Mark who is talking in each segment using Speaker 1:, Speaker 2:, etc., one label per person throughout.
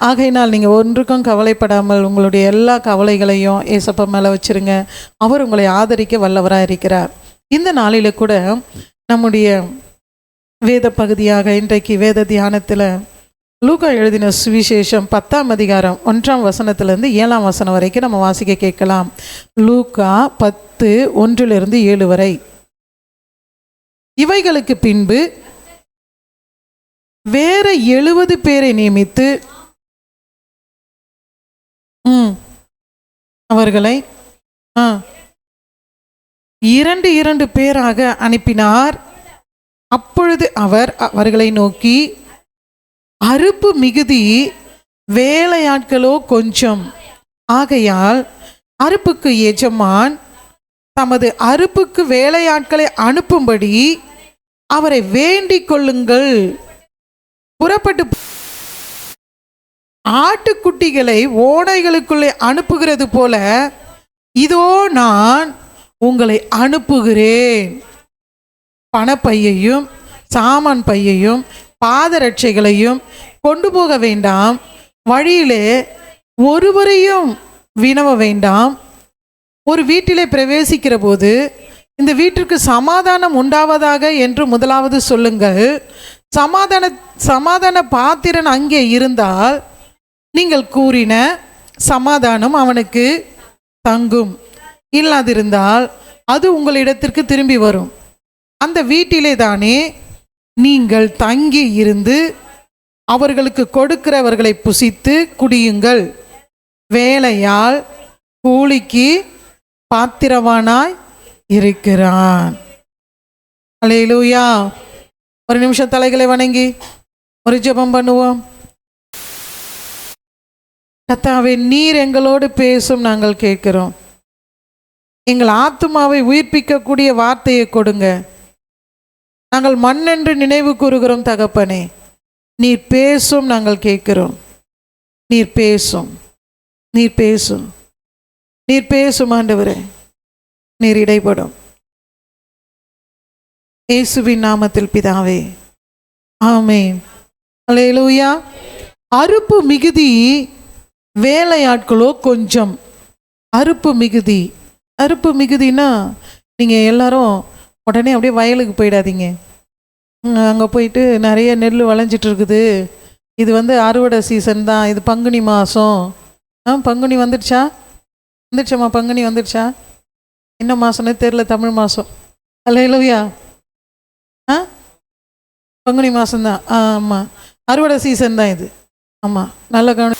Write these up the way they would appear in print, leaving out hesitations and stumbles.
Speaker 1: ஆகையினால் நீங்கள் ஒன்றுக்கும் கவலைப்படாமல் உங்களுடைய எல்லா கவலைகளையும் ஏசப்பா மேலே வச்சுருங்க. அவர் உங்களை ஆதரிக்க வல்லவராக இருக்கிறார். இந்த நாளில் கூட நம்முடைய வேத பகுதியாக இன்றைக்கு வேத தியானத்தில் லூக்கா எழுதின சுவிசேஷம் 10ஆம் அதிகாரம் 1ஆம் வசனத்திலிருந்து 7ஆம் வசனம் வரைக்கும் நம்ம வாசிக்க கேட்கலாம். லூக்கா 10:1-7 வரை. இவைகளுக்கு பின்பு வேற 70 பேரை நியமித்து அவர்களை 2 பேராக அனுப்பினார். அப்பொழுது அவர் அவர்களை நோக்கி, அறுப்பு மிகுதி, வேலையாட்களோ கொஞ்சம். ஆகையால் அறுப்புக்கு எஜமான் தமது அறுப்புக்கு வேலையாட்களை அனுப்பும்படி அவரை வேண்டிக் கொள்ளுங்கள். புறப்பட்டு ஆட்டுக்குட்டிகளை ஓடைகளுக்குள்ளே அனுப்புகிறது போல இதோ நான் உங்களை அனுப்புகிறேன். பணப்பையையும் சாமான் பையையும் பாதரட்சைகளையும் கொண்டு போக வேண்டாம். வழியிலே ஒருவரையும் வினவ வேண்டாம். ஒரு வீட்டிலே பிரவேசிக்கிற போது இந்த வீட்டிற்கு சமாதானம் உண்டாவதாக என்று முதலாவது சொல்லுங்கள். சமாதான பாத்திரன் அங்கே இருந்தால் நீங்கள் கூறின சமாதானம் அவனுக்கு தங்கும். இல்லாதிருந்தால் அது உங்களிடத்திற்கு திரும்பி வரும். அந்த வீட்டிலே தானே நீங்கள் தங்கி இருந்து அவர்களுக்கு கொடுக்கிறவர்களை புசித்து குடியுங்கள். வேலையால் கூலிக்கு பாத்திரவானாய் இருக்கிறான். அல்லேலூயா. ஒரு நிமிஷம் தலைகளை வணங்கி ஒரு ஜெபம் பண்ணுவோம். கர்த்தாவே, நீர் எங்களோடு பேசும் நாங்கள் கேட்கிறோம். எங்கள் ஆத்துமாவை உயிர்ப்பிக்கக்கூடிய வார்த்தையை கொடுங்க. நாங்கள் மண்ணென்று நினைவு கூறுகிறோம் தகப்பனே. நீர் பேசும் நாங்கள் கேட்கிறோம். நீர் பேசும், நீர் பேசும், நீர் பேசும் ஆண்டவரே. நீர் இடைப்படும். இயேசுவின் நாமத்தில் பிதாவே, ஆமென். அல்லேலூயா. அறுப்பு மிகுதி, வேலையாட்களோ கொஞ்சம். அறுப்பு மிகுதி. அறுப்பு மிகுதினா நீங்கள் எல்லாரும் உடனே அப்படியே வயலுக்கு போயிடாதீங்க. அங்கே போயிட்டு நிறைய நெல் விளைஞ்சிட்டு இருக்குது, இது அறுவடை சீசன் தான், இது பங்குனி மாதம். பங்குனி வந்துடுச்சா? வந்துடுச்சாம்மா? பங்குனி வந்துடுச்சா? என்ன மாதம்னே தெரில. தமிழ் மாதம். அல்லேலூயா. பங்குனி மாதம்தான். ஆமாம், அறுவடை சீசன் தான் இது. ஆமாம், நல்ல கவனி.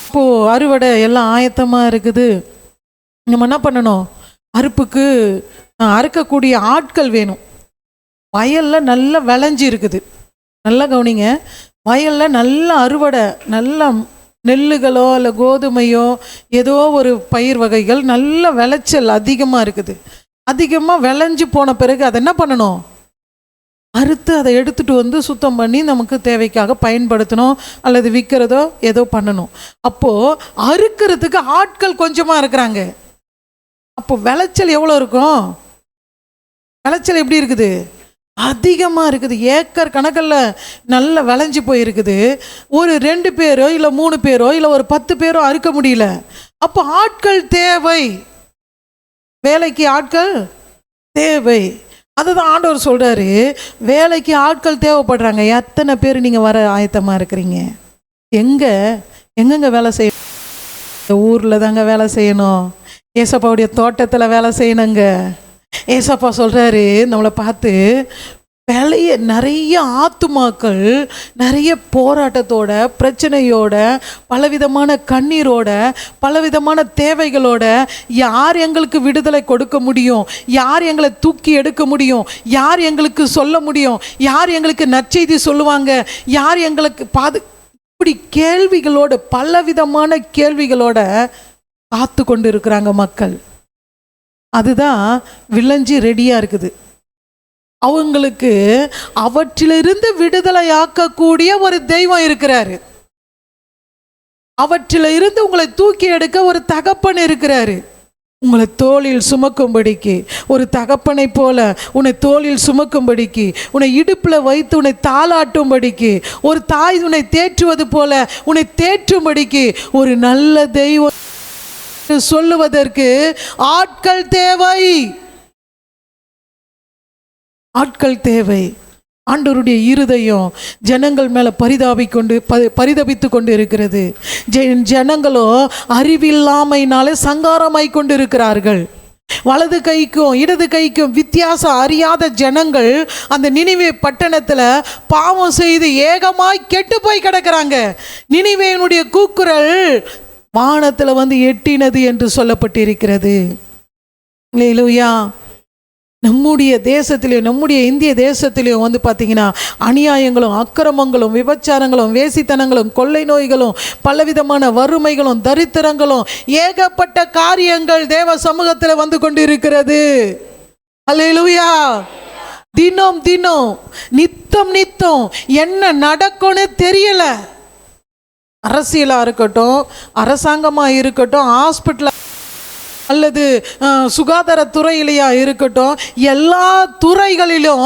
Speaker 1: இப்போது அறுவடை எல்லாம் ஆயத்தமாக இருக்குது. நம்ம என்ன பண்ணணும்? அறுப்புக்கு அறுக்கக்கூடிய ஆட்கள் வேணும். வயலில் நல்லா விளைஞ்சி இருக்குது. நல்லா கவனிங்க. வயலில் நல்ல அறுவடை, நல்ல நெல்லுகளோ இல்லை கோதுமையோ ஏதோ ஒரு பயிர் வகைகள் நல்ல விளைச்சல் அதிகமாக இருக்குது. அதிகமாக விளைஞ்சி போன பிறகு அதை என்ன பண்ணணும்? அறுத்து அதை எடுத்துகிட்டு சுத்தம் பண்ணி நமக்கு தேவைக்காக பயன்படுத்தணும், அல்லது விற்கிறதோ ஏதோ பண்ணணும். அப்போது அறுக்கிறதுக்கு ஆட்கள் கொஞ்சமாக இருக்கிறாங்க. அப்போ விளைச்சல் எவ்வளோ இருக்கும்? விளைச்சல் எப்படி இருக்குது? அதிகமாக இருக்குது. ஏக்கர் கணக்கில் நல்ல விளைஞ்சி போயிருக்குது. ஒரு 2 பேரோ இல்லை 3 பேரோ இல்லை ஒரு 10 பேரோ அறுக்க முடியல. அப்போ ஆட்கள் தேவை, வேலைக்கு ஆட்கள் தேவை. அதுதான் ஆண்டவர் சொல்கிறாரு, வேலைக்கு ஆட்கள் தேவைப்படுறாங்க. எத்தனை பேர் நீங்கள் வர ஆயத்தமாக இருக்கிறீங்க? எங்கெங்கே வேலை செய்யணும்? ஊரில் தாங்க வேலை செய்யணும். ஏசப்பாவுடைய தோட்டத்தில் வேலை செய்யணுங்க. ஏசப்பா சொல்கிறாரு நம்மளை பார்த்து, நிறைய ஆத்துமாக்கள் நிறைய போராட்டத்தோட, பிரச்சனையோட, பலவிதமான கண்ணீரோட, பலவிதமான தேவைகளோட, யார் எங்களுக்கு விடுதலை கொடுக்க முடியும்? யார் எங்களை தூக்கி எடுக்க முடியும்? யார் எங்களுக்கு சொல்ல முடியும்? யார் எங்களுக்கு நற்செய்தி சொல்லுவாங்க? யார் எங்களுக்கு இப்படி கேள்விகளோட, பலவிதமான கேள்விகளோட காத்து கொண்டு இருக்கிறாங்க மக்கள். அதுதான் விளைஞ்சி ரெடியாக இருக்குது. அவங்களுக்கு அவற்றிலிருந்து விடுதலையாக்கக்கூடிய ஒரு தெய்வம் இருக்கிறாரு. அவற்றில் இருந்து உங்களை தூக்கி எடுக்க ஒரு தகப்பன் இருக்கிறாரு. உங்களை தோளில் சுமக்கும்படிக்கு, ஒரு தகப்பனை போல உன்னை தோளில் சுமக்கும்படிக்கு, உன்னை இடுப்பில் வைத்து உன்னை தாளாட்டும்படிக்கு, ஒரு தாய் உன்னை தேற்றுவது போல உன்னை தேற்றும்படிக்கு ஒரு நல்ல தெய்வம் சொல்லுவதற்கு ஆட்கள் தேவை. ஆட்கள் தேவை. ஆண்டவருடைய இருதயம் ஜனங்கள் மேலே பரிதபித்து கொண்டு இருக்கிறது. ஜனங்களோ அறிவில்லாமையினாலே சங்காரமாய் கொண்டு இருக்கிறார்கள். வலது கைக்கும் இடது கைக்கும் வித்தியாசம் அறியாத ஜனங்கள் அந்த நினிவே பட்டணத்தில் பாவம் செய்து ஏகமாய் கெட்டு போய் கிடக்கிறாங்க. நினிவேனுடைய கூக்குரல் வானத்தில் வந்து எட்டினது என்று சொல்லப்பட்டிருக்கிறது. அல்லேலூயா. நம்முடைய தேசத்திலையும் நம்முடைய இந்திய தேசத்திலையும் வந்து பார்த்திங்கன்னா அநியாயங்களும் அக்கிரமங்களும் விபச்சாரங்களும் வேசித்தனங்களும் கொள்ளை நோய்களும் பலவிதமான வறுமைகளும் தரித்திரங்களும் ஏகப்பட்ட காரியங்கள் தேவ சமூகத்தில் வந்து கொண்டு இருக்கிறது. அல்லேலூயா. தினம் தினம் நித்தம் நித்தம் என்ன நடக்கும்னு தெரியல. அரசியலாக இருக்கட்டும், அரசாங்கமாக இருக்கட்டும், ஹாஸ்பிட்டல் அல்லது சுகாதாரத்துறையிலையா இருக்கட்டும், எல்லா துறைகளிலும்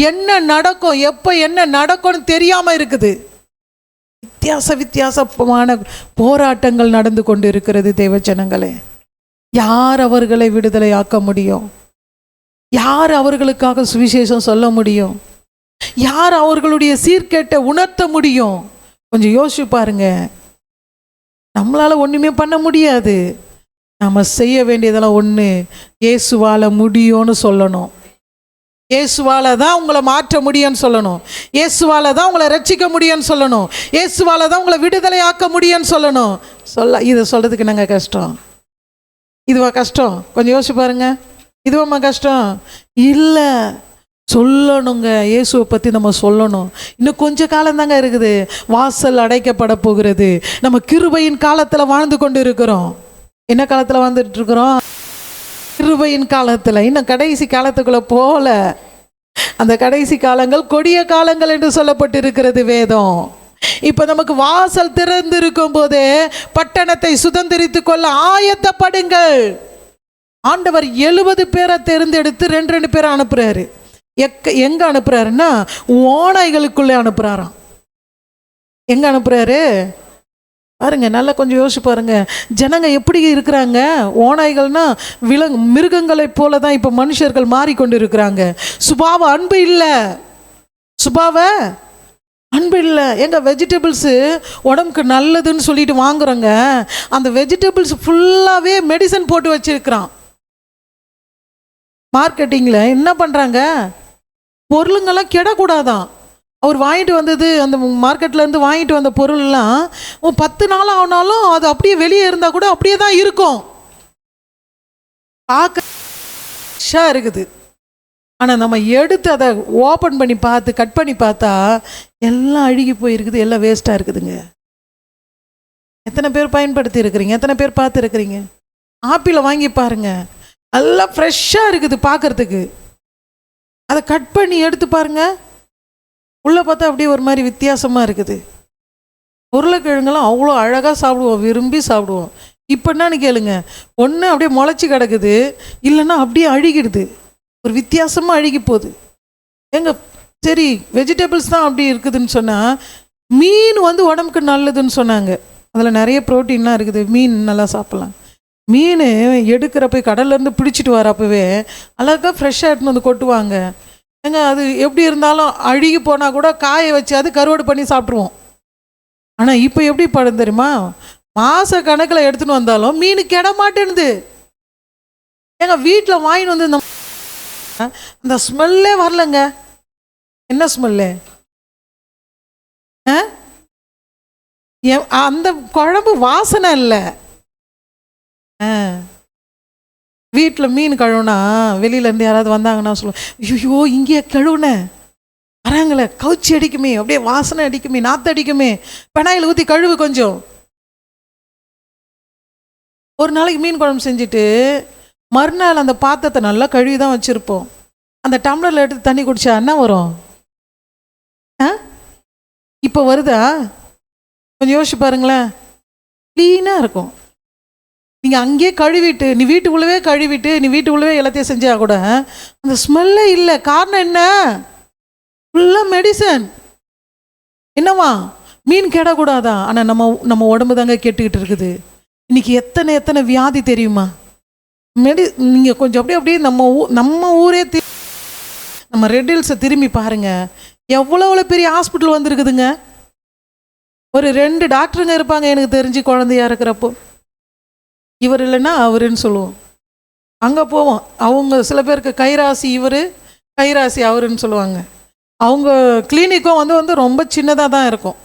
Speaker 1: என்ன நடக்கும், எப்போ என்ன நடக்கும்னு தெரியாமல் இருக்குது. வித்தியாசமான போராட்டங்கள் நடந்து கொண்டு இருக்கிறது. தேவஜனங்களே, யார் அவர்களை விடுதலை ஆக்க முடியும்? யார் அவர்களுக்காக சுவிசேஷம் சொல்ல முடியும்? யார் அவர்களுடைய சீர்கேட்டை உணர்த்த முடியும்? கொஞ்சம் யோசிச்சு பாருங்க. நம்மளால ஒன்றுமே பண்ண முடியாது. நம்ம செய்ய வேண்டியதெல்லாம் ஒன்று, இயேசுவால் முடியும்னு சொல்லணும். இயேசுவால் தான் உங்களை மாற்ற முடியும்னு சொல்லணும். இயேசுவால் தான் உங்களை ரட்சிக்க முடியும்னு சொல்லணும். இயேசுவால் தான் உங்களை விடுதலை ஆக்க முடியும்னு சொல்லணும். இதை சொல்கிறதுக்கு நாங்கள் கஷ்டம். இதுவா கஷ்டம்? கொஞ்சம் யோசிச்சு பாருங்க. இதுவாம்மா கஷ்டம்? இல்லை, சொல்லணுங்க. இயேசுவை பற்றி நம்ம சொல்லணும். இன்னும் கொஞ்ச காலம் தாங்க இருக்குது. வாசல் அடைக்கப்பட போகிறது. நம்ம கிருபையின் காலத்தில் வாழ்ந்து கொண்டு இருக்கிறோம். என்ன காலத்தில் வாழ்ந்துட்டு இருக்கிறோம்? கிருபையின் காலத்தில். இன்னும் கடைசி காலத்துக்குள்ளே போகல. அந்த கடைசி காலங்கள் கொடிய காலங்கள் என்று சொல்லப்பட்டிருக்கிறது வேதம். இப்போ நமக்கு வாசல் திறந்திருக்கும் போதே பட்டணத்தை சுதந்திரித்து கொள்ள ஆயத்தப்படுங்கள். ஆண்டவர் 70 பேரை தேர்ந்தெடுத்து 2 பேரை அனுப்புறாரு. எங்க அனுப்புறாருன்னா ஓநாய்களுக்குள்ளே அனுப்புறாராம். எங்க அனுப்புறாரு பாருங்க, நல்லா கொஞ்சம் யோசிச்சு பாருங்க. ஜனங்க எப்படி இருக்கிறாங்க? ஓநாய்கள்னா மிருகங்களை போல தான் இப்போ மனுஷர்கள் மாறிக்கொண்டு இருக்கிறாங்க. சுபாவ அன்பு இல்லை. எங்க வெஜிடபிள்ஸு உடம்புக்கு நல்லதுன்னு சொல்லிட்டு வாங்குறோங்க. அந்த வெஜிடபிள்ஸ் ஃபுல்லாகவே மெடிசன் போட்டு வச்சிருக்கிறான். மார்க்கெட்டிங்கில் என்ன பண்ணுறாங்க? பொருளுங்கெல்லாம் கெடக்கூடாதான். அவர் வாங்கிட்டு வந்தது, அந்த மார்க்கெட்லேருந்து வாங்கிட்டு வந்த பொருள்லாம் 10 நாள் ஆனாலும் அது அப்படியே வெளியே இருந்தால் கூட அப்படியே தான் இருக்கும். பார்க்க இருக்குது. ஆனால் நம்ம எடுத்து அதை ஓப்பன் பண்ணி பார்த்து கட் பண்ணி பார்த்தா எல்லாம் அழுகி போயிருக்குது, எல்லாம் வேஸ்ட்டாக இருக்குதுங்க. எத்தனை பேர் பயன்படுத்தி இருக்கிறீங்க? எத்தனை பேர் பார்த்து இருக்கிறீங்க? ஆப்பிளை வாங்கி பாருங்க, நல்லா ஃப்ரெஷ்ஷாக இருக்குது பார்க்குறதுக்கு. அதை கட் பண்ணி எடுத்து பாருங்க, உள்ளே பார்த்தா அப்படியே ஒரு மாதிரி வித்தியாசமாக இருக்குது. உருளைக்கிழங்கெல்லாம் அவ்வளோ அழகாக சாப்பிடுவோம், விரும்பி சாப்பிடுவோம். இப்போ என்னன்னு கேளுங்க, ஒன்று அப்படியே முளைச்சி கிடக்குது, இல்லைன்னா அப்படியே அழுகிடுது, ஒரு வித்தியாசமாக அழுகி போகுது. சரி வெஜிடபிள்ஸ் தான் அப்படி இருக்குதுன்னு சொன்னால், மீன் வந்து உடம்புக்கு நல்லதுன்னு சொன்னாங்க. அதில் நிறைய ப்ரோட்டீன்லாம் இருக்குது, மீன் நல்லா சாப்பிட்லாம். மீன் எடுக்கிறப்ப கடல்லேருந்து பிடிச்சிட்டு வரப்பவே அழகாக ஃப்ரெஷ்ஷாக எடுத்துன்னு வந்து கொட்டுவாங்க. அது எப்படி இருந்தாலும் அழுகி போனால் கூட காய வச்சு அது கருவாடு பண்ணி சாப்பிட்ருவோம். ஆனால் இப்போ எப்படி படம் தெரியுமா? மாத கணக்கில் எடுத்துன்னு வந்தாலும் மீன் கெட மாட்டேனுது. வீட்டில் வாங்கிட்டு வந்து அந்த ஸ்மெல்லே வரலங்க. என்ன ஸ்மெல்லு? அந்த குழம்பு வாசனை இல்லை. வீட்டில் மீன் கழுவுனா வெளியிலேருந்து யாராவது வந்தாங்கன்னா சொல்லுவோம், ஐயோ இங்கேயே கழுவுன வராங்களே, கவுச்சி அடிக்குமே, அப்படியே வாசனை அடிக்குமே, நாற்று அடிக்குமே, பெனாயில் ஊற்றி கழுவு கொஞ்சம். ஒரு நாளைக்கு மீன் குழம்பு செஞ்சுட்டு மறுநாள் அந்த பாத்திரத்தை நல்லா கழுவி தான் வச்சுருப்போம். அந்த டம்ளரில் எடுத்து தண்ணி குடிச்சா என்ன வரும்? இப்போ வருதா? கொஞ்சம் யோசிச்சு பாருங்களேன். க்ளீனாக இருக்கும். நீங்கள் அங்கேயே கழுவிட்டு நீ வீட்டுக்குள்ளவே எல்லாத்தையும் செஞ்சா கூட அந்த ஸ்மெல்லே இல்லை. காரணம் என்ன? ஃபுல்லாக மெடிசன். என்னவா? மீன் கெடக்கூடாதா? ஆனால் நம்ம உடம்பு தாங்க கெட்டுக்கிட்டு இருக்குது. இன்னைக்கு எத்தனை வியாதி தெரியுமா? நீங்கள் கொஞ்சம் அப்படியே நம்ம ஊரே நம்ம ரெட் ஹில்ஸை திரும்பி பாருங்க, எவ்வளோ பெரிய ஹாஸ்பிட்டல் வந்துருக்குதுங்க. ஒரு 2 டாக்டருங்க இருப்பாங்க எனக்கு தெரிஞ்சு குழந்தையா இருக்கிறப்போ. இவர் இல்லைன்னா அவருன்னு சொல்லுவோம். அங்கே போவோம், அவங்க சில பேருக்கு கைராசி இவர், கைராசி அவருன்னு சொல்லுவாங்க. அவங்க கிளினிக்கும் வந்து ரொம்ப சின்னதாக தான் இருக்கும்.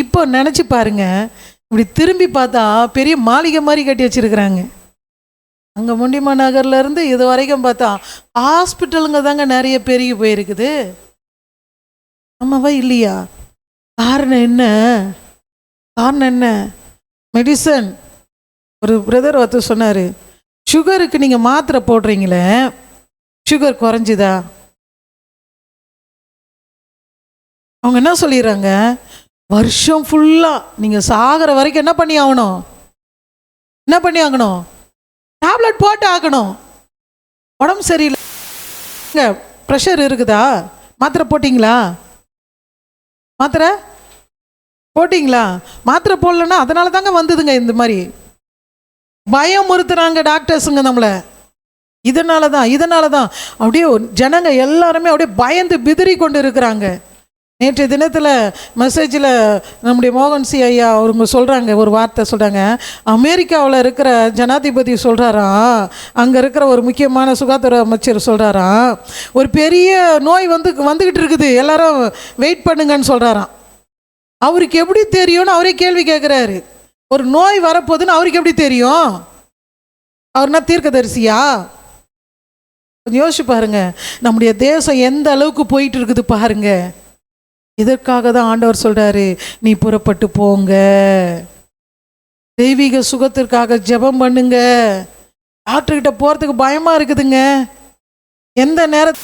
Speaker 1: இப்போ நினச்சி பாருங்க, இப்படி திரும்பி பார்த்தா பெரிய மாளிகை மாதிரி கட்டி வச்சிருக்கிறாங்க. அங்கே முண்டிமா நகர்லேருந்து இது வரைக்கும் பார்த்தா ஹாஸ்பிட்டலுங்க தாங்க நிறைய பெருகி போயிருக்குது. ஆமாவா இல்லையா? காரணம் என்ன? மெடிசன். ஒரு பிரதர் ஒருத்தர் சொன்னார், சுகருக்கு நீங்கள் மாத்திரை போடுறீங்களே, சுகர் குறைஞ்சிதா? அவங்க என்ன சொல்லிடுறாங்க, வருஷம் ஃபுல்லாக நீங்கள் சாகிற வரைக்கும் என்ன பண்ணி ஆகணும்? டேப்லெட் போட்டு ஆகணும். உடம்பு சரியில்லை, ப்ரெஷர் இருக்குதா, மாத்திரை போட்டிங்களா? மாத்திரை போடலன்னா அதனால தாங்க வந்ததுங்க இந்த மாதிரி. பயமுறுத்துறாங்க டாக்டர்ஸுங்க நம்மளை. இதனால தான் அப்படியே ஜனங்க எல்லாருமே அப்படியே பயந்து பிதிரி கொண்டு இருக்கிறாங்க. நேற்றைய தினத்தில் மெசேஜில் நம்முடைய மோகன் சி ஐயா அவங்க சொல்கிறாங்க, ஒரு வார்த்தை சொல்கிறாங்க. அமெரிக்காவில் இருக்கிற ஜனாதிபதி சொல்கிறாராம், அங்கே இருக்கிற ஒரு முக்கியமான சுகாதார அமைச்சர் சொல்கிறாராம், ஒரு பெரிய நோய் வந்துக்கிட்டு இருக்குது, எல்லாரும் வெயிட் பண்ணுங்கன்னு சொல்கிறாராம். அவருக்கு எப்படி தெரியும்னு அவரே கேள்வி கேட்குறாரு. ஒரு நோய் வரப்போகுதுன்னு அவருக்கு எப்படி தெரியும்? அவர்னா தீர்க்கதரிசியா? கொஞ்சம் யோசிச்சு பாருங்க, நம்முடைய தேசம் எந்த அளவுக்கு போயிட்டு இருக்குது பாருங்க. இதற்காக தான் ஆண்டவர் சொல்றாரு, நீ புறப்பட்டு போங்க, தெய்வீக சுகத்திற்காக ஜெபம் பண்ணுங்க. டாக்டர்கிட்ட போகிறதுக்கு பயமாக இருக்குதுங்க, எந்த நேரம்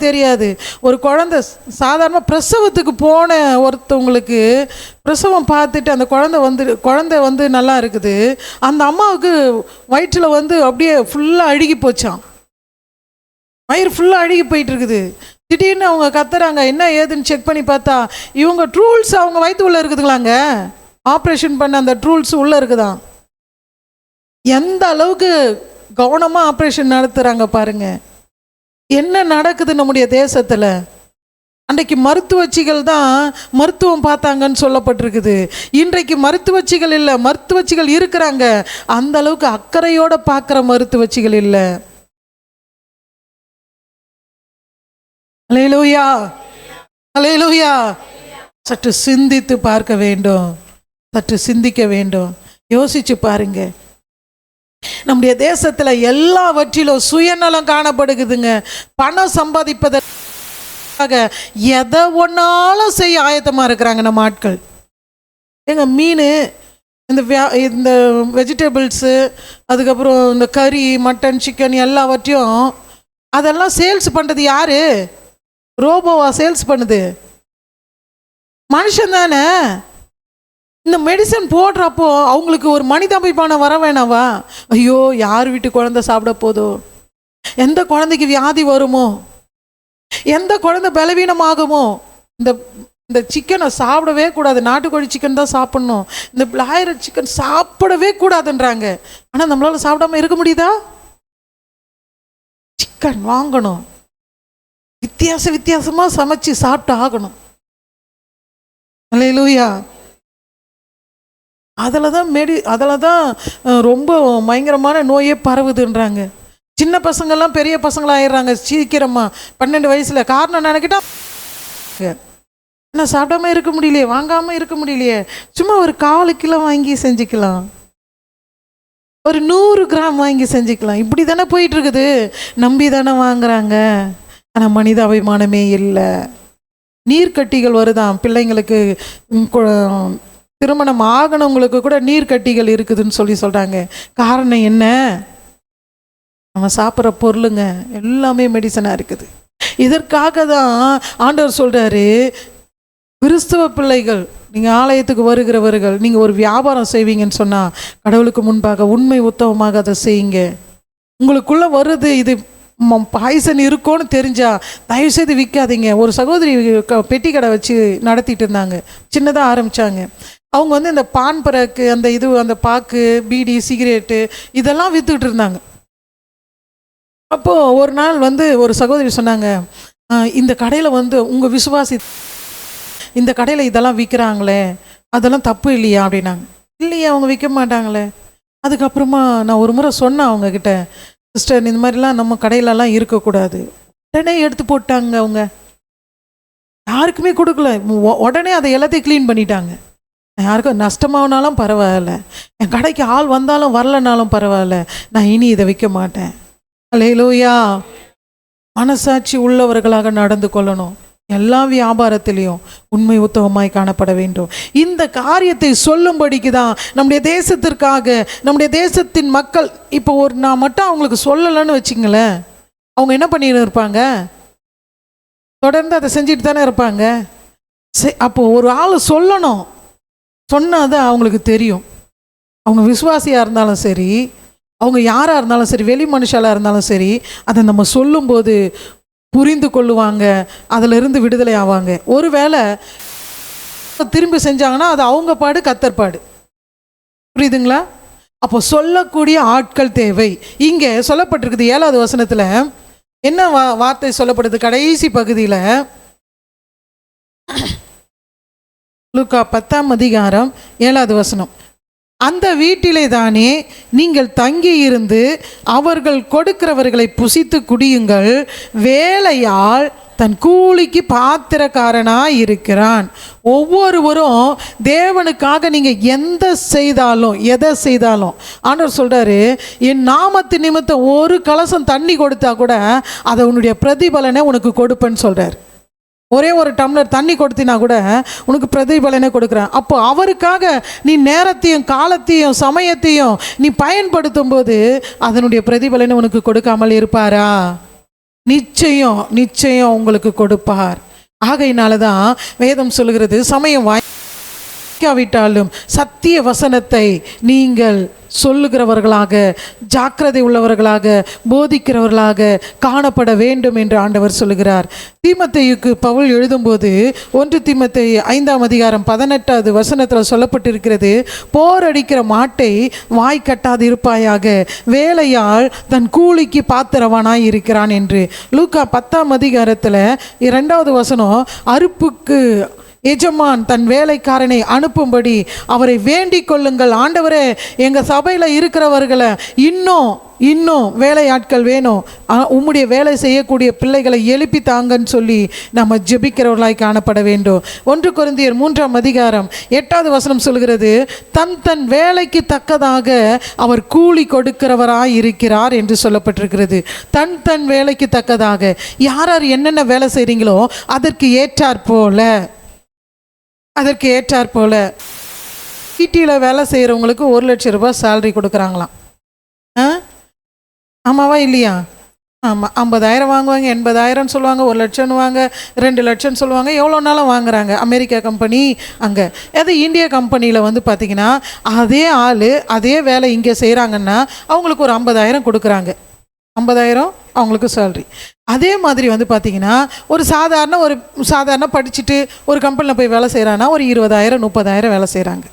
Speaker 1: தெரியாது. ஒரு குழந்தை சாதாரணமாக பிரசவத்துக்கு போன ஒருத்தவங்களுக்கு பிரசவம் பார்த்துட்டு அந்த குழந்தை வந்து நல்லா இருக்குது, அந்த அம்மாவுக்கு வயிற்றில் அப்படியே ஃபுல்லாக அழுகி போச்சான், வயிறு ஃபுல்லாக அழுகி போயிட்டு இருக்குது. திடீர்னு அவங்க கத்துறாங்க, என்ன ஏதுன்னு செக் பண்ணி பார்த்தா இவங்க ட்ரூல்ஸ் அவங்க வயிற்று உள்ளே இருக்குதுங்களாங்க, ஆப்ரேஷன் பண்ண அந்த ட்ரூல்ஸ் உள்ளே இருக்குதான். எந்த அளவுக்கு கவனமாக ஆப்ரேஷன் நடத்துகிறாங்க பாருங்க. என்ன நடக்குது நம்முடைய தேசத்தில்? அன்றைக்கு மருத்துவச்சிகள் தான் மருத்துவம் பார்த்தாங்கன்னு சொல்லப்பட்டிருக்குது. இன்றைக்கு மருத்துவச்சிகள் இல்லை, மருத்துவச்சிகள் இருக்கிறாங்க, அந்த அளவுக்கு அக்கறையோடு பார்க்குற மருத்துவச்சிகள் இல்லை. அல்லேலூயா, அல்லேலூயா. சற்று சிந்தித்து பார்க்க வேண்டும், சற்று சிந்திக்க வேண்டும். யோசிச்சு பாருங்க, நம்முடைய தேசத்தில் எல்லாவற்றிலும் சுயநலம் காணப்படுகுதுங்க. பணம் சம்பாதிப்பதற்காக எதை ஒன்றாலும் செய்ய ஆயத்தமாக இருக்கிறாங்க நம்ம ஆட்கள். எங்க மீன், இந்த வெஜிடபிள்ஸு, அதுக்கப்புறம் இந்த கறி, மட்டன், சிக்கன் எல்லாவற்றையும் அதெல்லாம் சேல்ஸ் பண்ணுறது யாரு? ரோபோவா சேல்ஸ் பண்ணுது? மனுஷன் தானே. இந்த மெடிசன் போடுறப்போ அவங்களுக்கு ஒரு மனிதாபிமானம் வர வேணாவா? ஐயோ, யார் வீட்டு குழந்தை சாப்பிட போதோ, எந்த குழந்தைக்கு வியாதி வருமோ, எந்த குழந்தை பலவீனமாகுமோ. இந்த சிக்கனை சாப்பிடவே கூடாது, நாட்டுக்கோழி சிக்கன் தான் சாப்பிடணும், இந்த பிளாய்லர் சிக்கன் சாப்பிடவே கூடாதுன்றாங்க. ஆனால் நம்மளால சாப்பிடாம இருக்க முடியுதா? சிக்கன் வாங்கணும், வித்தியாசமாக சமைச்சு சாப்பிட்டு ஆகணும். அல்லேலூயா. அதில் தான் ரொம்ப பயங்கரமான நோயே பரவுதுன்றாங்க. சின்ன பசங்கள்லாம் பெரிய பசங்களாக ஆயிடுறாங்க சீக்கிரமாக 12 வயசில். காரணம் நினைக்கிட்டா என்ன சாப்பிடாம இருக்க முடியலையே, வாங்காமல் இருக்க முடியலையே, சும்மா ஒரு 4 கிலோ வாங்கி செஞ்சுக்கலாம், ஒரு 100 கிராம் வாங்கி செஞ்சுக்கலாம். இப்படி தானே போயிட்டு இருக்குது. நம்பி தானே வாங்குறாங்க, ஆனால் மனித அபிமானமே இல்லை. நீர்க்கட்டிகள் வருதான் பிள்ளைங்களுக்கு, திருமணம் ஆகணவங்களுக்கு கூட நீர்க்கட்டிகள் இருக்குதுன்னு சொல்கிறாங்க. காரணம் என்ன? நம்ம சாப்பிட்ற பொருளுங்க எல்லாமே மெடிசனாக இருக்குது. இதற்காக தான் ஆண்டவர் சொல்கிறாரு, கிறிஸ்தவ பிள்ளைகள் நீங்கள் ஆலயத்துக்கு வருகிறவர்கள், நீங்கள் ஒரு வியாபாரம் செய்வீங்கன்னு சொன்னால் கடவுளுக்கு முன்பாக உண்மை உத்தமமாக அதை செய்யுங்க. உங்களுக்குள்ளே வருது இது பாய்சன் இருக்கோன்னு தெரிஞ்சா தயவுசெய்து விற்காதீங்க. ஒரு சகோதரி பெட்டி கடை வச்சு நடத்திட்டு இருந்தாங்க, சின்னதாக ஆரம்பித்தாங்க. அவங்க வந்து இந்த பான் பராக்கு, அந்த இது, அந்த பாக்கு, பீடி, சிகரெட்டு இதெல்லாம் விற்றுக்கிட்டு இருந்தாங்க. அப்போது ஒரு நாள் வந்து ஒரு சகோதரி சொன்னாங்க, இந்த கடையில் வந்து உங்கள் விசுவாசி இந்த கடையில் இதெல்லாம் விற்கிறாங்களே, அதெல்லாம் தப்பு இல்லையா அப்படின்னாங்க. இல்லையா, அவங்க விற்க மாட்டாங்களே. அதுக்கப்புறமா நான் ஒரு முறை சொன்னேன் அவங்கக்கிட்ட, சிஸ்டர் இந்த மாதிரிலாம் நம்ம கடையிலலாம் இருக்கக்கூடாது. உடனே எடுத்து போட்டாங்க. அவங்க யாருக்குமே கொடுக்கல, உடனே அதை எல்லாத்தையும் க்ளீன் பண்ணிட்டாங்க. யாருக்கும் நஷ்டமாகனாலும் பரவாயில்ல, என் கடைக்கு ஆள் வந்தாலும் வரலனாலும் பரவாயில்ல, நான் இனி இதை விற்க மாட்டேன். அல்லேலூயா. மனசாட்சி உள்ளவர்களாக நடந்து கொள்ளணும். எல்லா வியாபாரத்திலையும் உண்மை உத்தமமாய் காணப்பட வேண்டும். இந்த காரியத்தை சொல்லும்படிக்கு தான் நம்முடைய தேசத்திற்காக, நம்முடைய தேசத்தின் மக்கள், இப்போ ஒரு நான் மட்டும் அவங்களுக்கு சொல்லலைன்னு வச்சுங்களேன், அவங்க என்ன பண்ணிட்டு இருப்பாங்க? தொடர்ந்து அதை செஞ்சுட்டு தானே இருப்பாங்க. அப்போது ஒரு ஆள் சொல்லணும், சொன்னால் தான் அவங்களுக்கு தெரியும். அவங்க விசுவாசியாக இருந்தாலும் சரி, அவங்க யாராக இருந்தாலும் சரி, வெளி மனுஷாலாக இருந்தாலும் சரி, அதை நம்ம சொல்லும்போது புரிந்து கொள்ளுவாங்க, அதிலிருந்து விடுதலை ஆவாங்க. ஒருவேளை திரும்பி செஞ்சாங்கன்னா அது அவங்க பாடு, கத்தற்பாடு. புரியுதுங்களா? அப்போ சொல்லக்கூடிய ஆட்கள் தேவை. இங்கே சொல்லப்பட்டிருக்குது 7வது வசனத்தில் என்ன வார்த்தை சொல்லப்படுது? கடைசி பகுதியில் லூக்கா 10ஆம் அதிகாரம் 7வது வசனம், அந்த வீட்டிலே தானே நீங்கள் தங்கி இருந்து அவர்கள் கொடுக்கிறவர்களை புசித்து குடியுங்கள், வேலையால் தன் கூலிக்கு பாத்திரக்காரனாய் இருக்கிறான். ஒவ்வொருவரும் தேவனுக்காக நீங்கள் எதை செய்தாலும் ஆண்டவர் சொல்கிறாரு, என் நாமத்து நிமித்தம் ஒரு கலசம் தண்ணி கொடுத்தா கூட அதை உன்னுடைய பிரதிபலனை உனக்கு கொடுப்பேன்னு சொல்கிறார். ஒரே ஒரு டம்ளர் தண்ணி கொடுத்தினா கூட உனக்கு பிரதிபலனை கொடுக்குறேன். அப்போ அவருக்காக நீ நேரத்தையும் காலத்தையும் சமயத்தையும் நீ பயன்படுத்தும் போது அதனுடைய பிரதிபலனை உனக்கு கொடுக்காமல் இருப்பாரா? நிச்சயம் நிச்சயம் உங்களுக்கு கொடுப்பார். ஆகையினால தான் வேதம் சொல்கிறது, சமயம் வாய்க்காவிட்டாலும் சத்திய வசனத்தை நீங்கள் சொல்லுகிறவர்களாக, ஜாக்கிரதை உள்ளவர்களாக, போதிக்கிறவர்களாக காணப்பட வேண்டும் என்று ஆண்டவர் சொல்லுகிறார். தீமோத்தேயுக்கு பவுல் எழுதும்போது 1 தீமோத்தேயு 5ஆம் அதிகாரம் 18வது வசனத்தில் சொல்லப்பட்டிருக்கிறது, போர் அடிக்கிற மாட்டை வாய் கட்டாது இருப்பாயாக, வேலையால் தன் கூலிக்கு பாத்திரவானாய் இருக்கிறான் என்று. லூக்கா 10ஆம் அதிகாரத்தில் 2வது வசனம், அறுப்புக்கு எஜமான் தன் வேலைக்காரனை அனுப்பும்படி அவரை வேண்டிக் கொள்ளுங்கள். ஆண்டவரே, எங்கள் சபையில் இருக்கிறவர்களை இன்னும் வேலையாட்கள் வேணும், உம்முடைய வேலை செய்யக்கூடிய பிள்ளைகளை எழுப்பி தாங்கன்னு சொல்லி நம்ம ஜெபிக்கிறவர்களாய் காணப்பட வேண்டும். 1 கொரிந்தியர் 3ஆம் அதிகாரம் 8வது வசனம் சொல்கிறது, தன் வேலைக்கு தக்கதாக அவர் கூலி கொடுக்கிறவராய் இருக்கிறார் என்று சொல்லப்பட்டிருக்கிறது. தன் வேலைக்கு தக்கதாக, யார் என்னென்ன வேலை செய்கிறீங்களோ அதற்கு ஏற்றாற் போல சிட்டியில் வேலை செய்கிறவங்களுக்கு 1 லட்சம் ரூபாய் சேலரி கொடுக்குறாங்களாம். ஆமாவா இல்லையா? ஆமாம், 50,000 வாங்குவாங்க, 80,000 சொல்லுவாங்க, 1 லட்சம்னு வாங்க, 2 லட்சம்னு சொல்லுவாங்க, எவ்வளோனாலும் வாங்குறாங்க. அமெரிக்கா கம்பெனி அங்கே, அது இந்தியா கம்பெனியில் வந்து பார்த்திங்கன்னா அதே ஆள் அதே வேலை இங்கே செய்கிறாங்கன்னா அவங்களுக்கு ஒரு 50,000 கொடுக்குறாங்க. 50,000 அவங்களுக்கு சேல்ரி. அதே மாதிரி வந்து பார்த்திங்கன்னா ஒரு சாதாரண படிச்சுட்டு ஒரு கம்பெனியில் போய் வேலை செய்கிறான்னா ஒரு 20,000 30,000 வேலை செய்கிறாங்க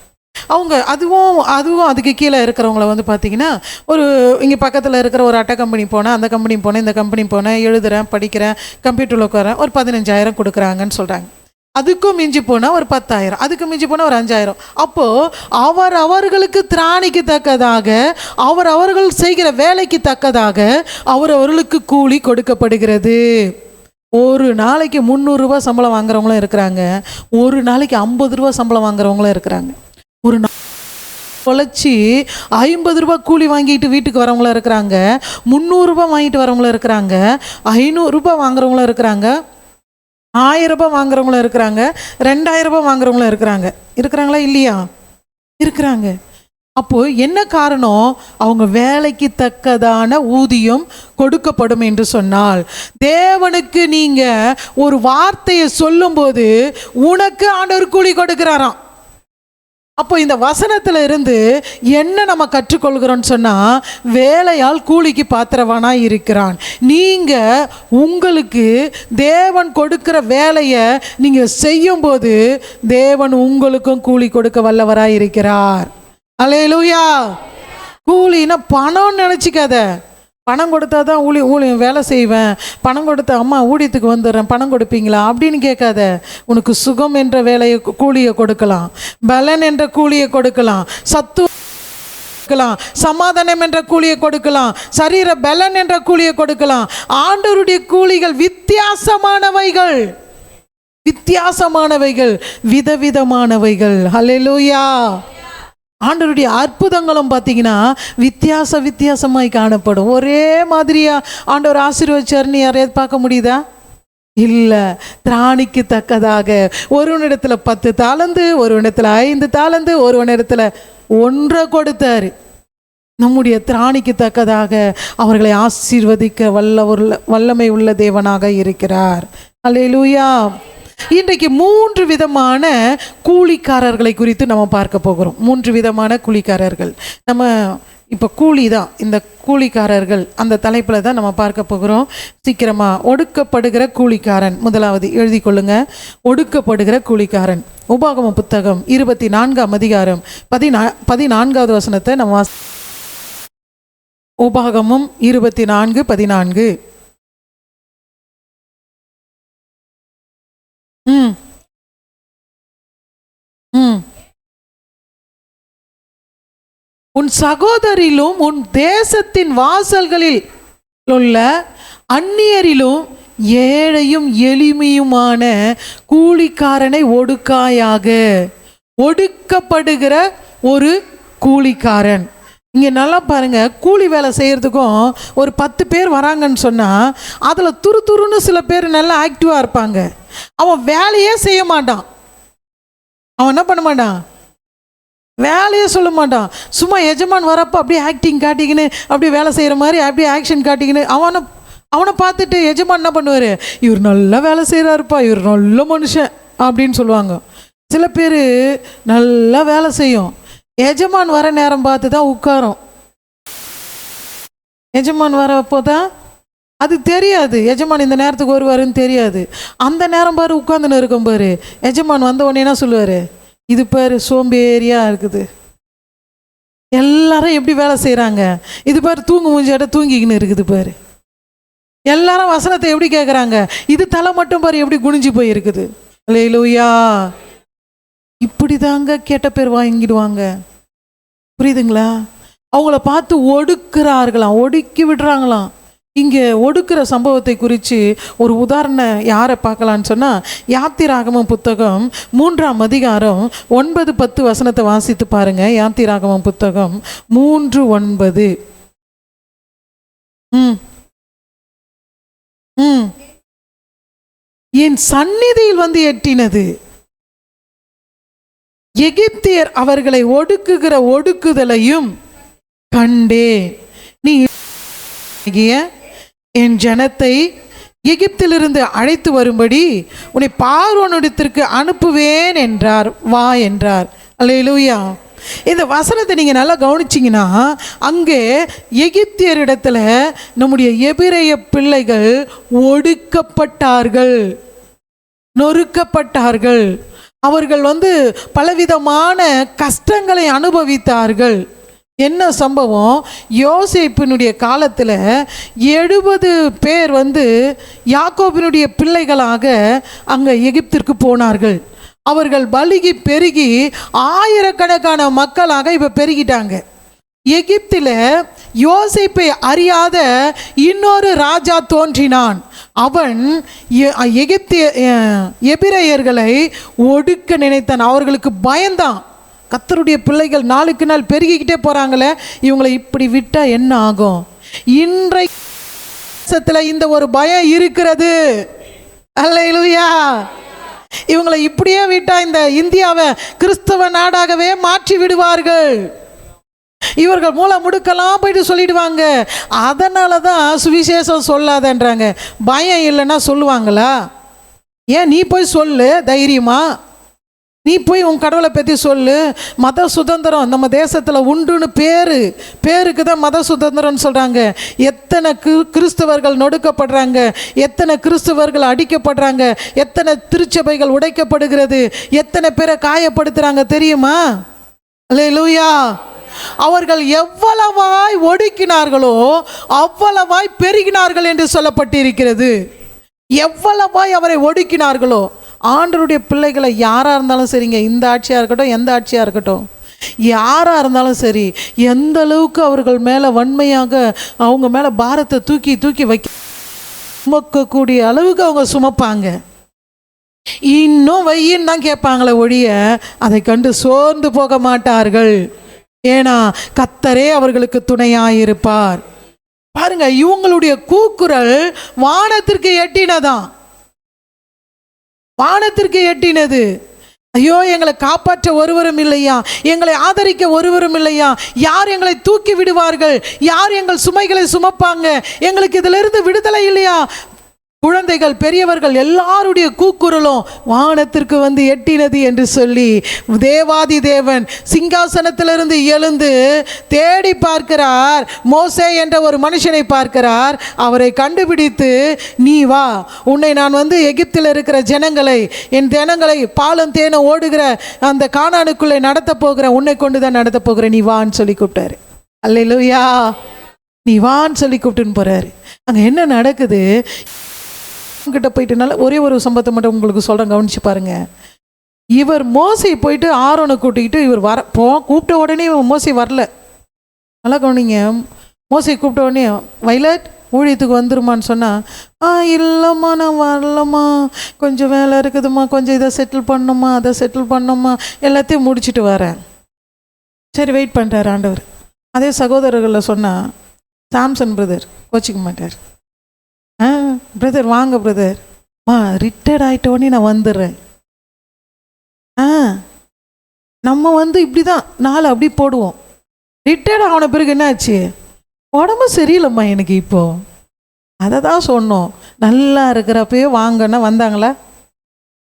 Speaker 1: அவங்க. அதுவும் அதுக்கு கீழே இருக்கிறவங்கள வந்து பார்த்திங்கன்னா ஒரு இங்கே பக்கத்தில் இருக்கிற ஒரு அட்டை கம்பெனி போனேன், அந்த கம்பெனி போனேன், இந்த கம்பெனி போனேன், எழுதுகிறேன், படிக்கிறேன், கம்ப்யூட்டரில் உட்காரேன், ஒரு 15,000 கொடுக்குறாங்கன்னு சொல்கிறாங்க. அதுக்கும் மிஞ்சி போனால் ஒரு 10,000, அதுக்கு மிஞ்சி போனால் ஒரு 5,000. அப்போது அவர்களுக்கு திராணிக்கு தக்கதாக, அவர்கள் செய்கிற வேலைக்கு தக்கதாக அவர்களுக்கு கூலி கொடுக்கப்படுகிறது. ஒரு நாளைக்கு 300 ரூபா சம்பளம் வாங்குறவங்களும் இருக்கிறாங்க, ஒரு நாளைக்கு 50 ரூபா சம்பளம் வாங்குறவங்களும் இருக்கிறாங்க, ஒரு பொழைச்சி 50 ரூபா கூலி வாங்கிட்டு வீட்டுக்கு வரவங்களும் இருக்கிறாங்க, 300 ரூபா வாங்கிட்டு வரவங்களும் இருக்கிறாங்க, 500 ரூபா வாங்குறவங்களும் இருக்கிறாங்க, 1000 ரூபாய் வாங்குறவங்களும் இருக்கிறாங்க, 2000 ரூபாய் வாங்குறவங்களும் இருக்கிறாங்களா இல்லையா? இருக்கிறாங்க. அப்போது என்ன காரணம்? அவங்க வேலைக்கு தக்கதான ஊதியம் கொடுக்கப்படும் என்று சொன்னால், தேவனுக்கு நீங்கள் ஒரு வார்த்தையை சொல்லும்போது உனக்கு ஆண்டவர் கூலி கொடுக்கிறாராம். அப்போ இந்த வசனத்துல இருந்து என்ன நம்ம கற்றுக்கொள்கிறோம்னு சொன்னா, வேலையால் கூலிக்கு பாத்திரவானாய் இருக்கிறான். நீங்க உங்களுக்கு தேவன் கொடுக்கிற வேலையை நீங்க செய்யும் போது தேவன் உங்களுக்கும் கூலி கொடுக்க வல்லவராய் இருக்கிறார். அல்லேலூயா. கூலின்னா பணம் நினைச்சிக்காத. பணம் கொடுத்தா தான் ஊழியம் வேலை செய்வேன், பணம் கொடுத்தா அம்மா ஊழியத்துக்கு வந்துடுறேன், பணம் கொடுப்பீங்களா அப்படின்னு கேட்காத. உனக்கு சுகம் என்ற வேலையை கூலியை கொடுக்கலாம், பலன் என்ற கூலியை கொடுக்கலாம், சத்து கொடுக்கலாம், சமாதானம் என்ற கூலியை கொடுக்கலாம், சரீர பலன் என்ற கூலியை கொடுக்கலாம். ஆண்டவருடைய கூலிகள் வித்தியாசமானவைகள், வித்தியாசமானவைகள், விதவிதமானவைகள். ஹல்லேலூயா. ஆண்டவருடைய அற்புதங்களும் பார்த்தீங்கன்னா வித்தியாசமாய் காணப்படும். ஒரே மாதிரியா ஆண்டவர் ஆசீர்வதிச்சார்னு யாரையாவது பார்க்க முடியுதா? இல்லை. திராணிக்கு தக்கதாக ஒருவனிடத்துல 10 தாலந்து, ஒருவனிடத்துல 5 தாலந்து, ஒருவனிடத்துல 1 கொடுத்தாரு. நம்முடைய திராணிக்கு தக்கதாக அவர்களை ஆசீர்வதிக்க வல்லமை உள்ள தேவனாக இருக்கிறார். அல்லேலூயா. இன்றைக்கு 3 விதமான கூலிக்காரர்களை குறித்து நம்ம பார்க்க போகிறோம். 3 விதமான கூலிக்காரர்கள். நம்ம இப்போ கூலி தான், இந்த கூலிக்காரர்கள் அந்த தலைப்பில் தான் நம்ம பார்க்க போகிறோம். சீக்கிரமாக. ஒடுக்கப்படுகிற கூலிக்காரன். முதலாவது எழுதி கொள்ளுங்க. ஒடுக்கப்படுகிற கூலிக்காரன். உபாகம புத்தகம் 24ஆம் அதிகாரம் 14வது வசனத்தை நம்ம உபாகமம் 24:14. உன் சகோதரிலும் உன் தேசத்தின் வாசல்களில் உள்ள அந்நியரிலும் ஏழையும் எளிமையுமான கூலிக்காரனை ஒடுக்காயாக. ஒடுக்கப்படுகிற ஒரு கூலிக்காரன். இங்கே நல்லா பாருங்க, கூலி வேலை செய்கிறதுக்கும் ஒரு 10 பேர் வராங்கன்னு சொன்னால் அதில் துருன்னு சில பேர் நல்லா ஆக்டிவாக இருப்பாங்க. அவன் வேலையே செய்ய மாட்டான். அவன் என்ன பண்ண மாட்டான்? வேலையே சொல்ல மாட்டான். சும்மா எஜமான் வரப்போ அப்படியே ஆக்டிங் காட்டிக்கின்னு அப்படியே வேலை செய்கிற மாதிரி அப்படியே ஆக்ஷன் காட்டிக்கின்னு அவனை பார்த்துட்டு எஜமான் என்ன பண்ணுவார்? இவர் நல்லா வேலை செய்கிறாருப்பா, இவர் நல்ல மனுஷன் அப்படின்னு சொல்லுவாங்க. சில பேர் நல்லா வேலை செய்யும், எஜமான் வர நேரம் பார்த்து தான் உட்காரும். எஜமான் வரப்போ தான் அது தெரியாது, எஜமான் இந்த நேரத்துக்கு வருவாருன்னு தெரியாது. அந்த நேரம் பாரு உட்காந்துன்னு இருக்கும் பாரு, எஜமான் வந்த உடனே என்ன சொல்லுவார்? இது பாரு சோம்பேறியாக இருக்குது. எல்லாரும் எப்படி வேலை செய்கிறாங்க, இது பாரு தூங்கு மூஞ்சாட்ட தூங்கிக்கின்னு இருக்குது பாரு. எல்லாரும் வசனத்தை எப்படி கேட்குறாங்க, இது தலை மட்டும் பாரு எப்படி குனிஞ்சு போயிருக்குது. அல்லேலூயா. இப்படி தாங்க கெட்ட பேர் வாங்கிடுவாங்க. புரியுதுங்களா? அவங்கள பார்த்து ஒடுக்குறார்களாம், ஒடுக்கி விடுறாங்களாம். இங்கே ஒடுக்கிற சம்பவத்தை குறித்து ஒரு உதாரணம் யாரை பார்க்கலான்னு சொன்னால், யாத்திராகமம் புத்தகம் 3ஆம் அதிகாரம் 9-10 வசனத்தை வாசித்து பாருங்க. யாத்திராகமம் புத்தகம் 3:9. என் சந்நிதியில் வந்து எட்டினது, எகிப்தியர் அவர்களை ஒடுக்குகிற ஒடுக்குதலையும் கண்டே. நீ என் ஜனத்தை எகிப்திலிருந்து அழைத்து வரும்படி உன்னை பார்வோனிடத்திற்கு அனுப்புவேன் என்றார். வா என்றார். அல்லேலூயா. இந்த வசனத்தை நீங்கள் நல்லா கவனிச்சிங்கன்னா, அங்கே எகிப்தியரிடத்துல நம்முடைய எபிரேய பிள்ளைகள் ஒடுக்கப்பட்டார்கள், நொறுக்கப்பட்டார்கள். அவர்கள் பலவிதமான கஷ்டங்களை அனுபவித்தார்கள். என்ன சம்பவம்? யோசேப்பினுடைய காலத்தில் 70 பேர் யாக்கோபினுடைய பிள்ளைகளாக அங்கே எகிப்திற்கு போனார்கள். அவர்கள் பலுகி பெருகி ஆயிரக்கணக்கான மக்களாக இப்போ பெருகிட்டாங்க. எகிப்தில் யோசேப்பை அறியாத இன்னொரு ராஜா தோன்றினான். அவன் எபிரேயர்களை ஒடுக்க நினைத்தான். அவர்களுக்கு பயந்தான். கர்த்தருடைய பிள்ளைகள் நாளுக்கு நாள் பெருகிக்கிட்டே போகிறாங்களே, இவங்களை இப்படி விட்டால் என்ன ஆகும்? இன்றைய இந்த ஒரு பயம் இருக்கிறது. அல்லேலூயா. இவங்களை இப்படியே விட்டால் இந்த இந்தியாவை கிறிஸ்தவ நாடாகவே மாற்றி விடுவார்கள். இவர்கள் மூல முடுக்கெல்லாம் போயிட்டு சொல்லிடுவாங்க. அதனால தான் சுவிசேஷம் சொல்லாதன்றாங்க. பயம் இல்லைன்னா சொல்லுவாங்களா? ஏன் நீ போய் சொல்லு தைரியமா. நீ போய் உன் கடவுளை பற்றி சொல்லு. மத சுதந்திரம் நம்ம தேசத்தில் உண்டுன்னு பேருக்கு தான் மத சுதந்திரம்னு சொல்கிறாங்க. எத்தனை கிறிஸ்தவர்கள் நொடுக்கப்படுறாங்க, எத்தனை கிறிஸ்தவர்கள் அடிக்கப்படுறாங்க, எத்தனை திருச்சபைகள் உடைக்கப்படுகிறது, எத்தனை பேரை காயப்படுத்துகிறாங்க தெரியுமா? அல்லேலூயா. அவர்கள் எவ்வளவாய் ஒடுக்கினார்களோ அவ்வளவாய் பெருகினார்கள் என்று சொல்லப்பட்டிருக்கிறது. எவ்வளவாய் அவரை ஒடுக்கினார்களோ. ஆண்டவருடைய பிள்ளைகளை யாராக இருந்தாலும் சரிங்க, இந்த ஆட்சியாக இருக்கட்டும் எந்த ஆட்சியாக இருக்கட்டும், யாராக இருந்தாலும் சரி, எந்த அளவுக்கு அவர்கள் மேலே வன்மையாக அவங்க மேலே பாரத்தை தூக்கி தூக்கி சுமக்கக்கூடிய அளவுக்கு அவங்க சுமப்பாங்க. இன்னும் வையின்னு தான் கேட்பாங்களே ஒழிய அதை கண்டு சோர்ந்து போக மாட்டார்கள். ஏன்னா கர்த்தரே அவர்களுக்கு துணையாயிருப்பார். பாருங்க, இவங்களுடைய கூக்குரல் வானத்திற்கு எட்டினதான், வானத்திற்கு எட்டினது. ஐயோ, எங்களை காப்பாற்ற ஒருவரும் இல்லையா, எங்களை ஆதரிக்க ஒருவரும் இல்லையா, யார் எங்களை தூக்கி விடுவார்கள், யார் எங்கள் சுமைகளை சுமப்பாங்க, எங்களுக்கு இதிலிருந்து விடுதலை இல்லையா. குழந்தைகள் பெரியவர்கள் எல்லாருடைய கூக்குரலும் வானத்திற்கு வந்து எட்டினது என்று சொல்லி தேவாதி தேவன் சிங்காசனத்திலிருந்து எழுந்து தேடி பார்க்கிறார். மோசே என்ற ஒரு மனுஷனை பார்க்கிறார். அவரை கண்டுபிடித்து, நீ வா, உன்னை நான் வந்து எகிப்தில் இருக்கிற ஜனங்களை, என் ஜனங்களை பாலும் தேனும் ஓடுகிற அந்த கானானுக்குள்ளே நடத்த போகிறேன், உன்னை கொண்டு தான் நடத்த போகிறேன், நீ வான்னு சொல்லி கூப்பிட்டாரு. அல்லேலூயா. நீ வான்னு சொல்லி கூப்பிட்டுன்னு போறாரு. அங்கே என்ன நடக்குது கிட்ட போயிட்டுனால ஒரே ஒரு சம்பவத்தை மட்டும் உங்களுக்கு சொல்கிறேன், கவனிச்சு பாருங்க. இவர் மோசை போயிட்டு ஆரோனை கூட்டிக்கிட்டு இவர் கூப்பிட்ட உடனே மோசை வரல. நல்லா கவனிங்க. மோசை கூப்பிட்ட உடனே வைலட் ஊழியத்துக்கு வந்துருமான்னு சொன்னால், இல்லைம்மா நான் வரலம்மா, கொஞ்சம் வேலை இருக்குதும்மா, கொஞ்சம் இதை செட்டில் பண்ணணுமா அதை செட்டில் பண்ணணுமா, எல்லாத்தையும் முடிச்சுட்டு வரேன். சரி, வெயிட் பண்ணுறாரு ஆண்டவர். அதே சகோதரர்களில் சொன்னால் சாம்சன் பிரதர் கோச்சிக்க மாட்டார். பிரதர் வாங்க பிரதர், ரிட்டையர்ட் ஆகிட்டோடனே நான் வந்துடுறேன். நம்ம வந்து இப்படி தான் நாளை அப்படி போடுவோம். ரிட்டையர்ட் ஆன பிறகு என்ன ஆச்சு, உடம்பு சரியில்லைம்மா எனக்கு இப்போ. அதை தான் சொன்னோம், நல்லா இருக்கிறப்பயே வாங்கன்னா வந்தாங்களா?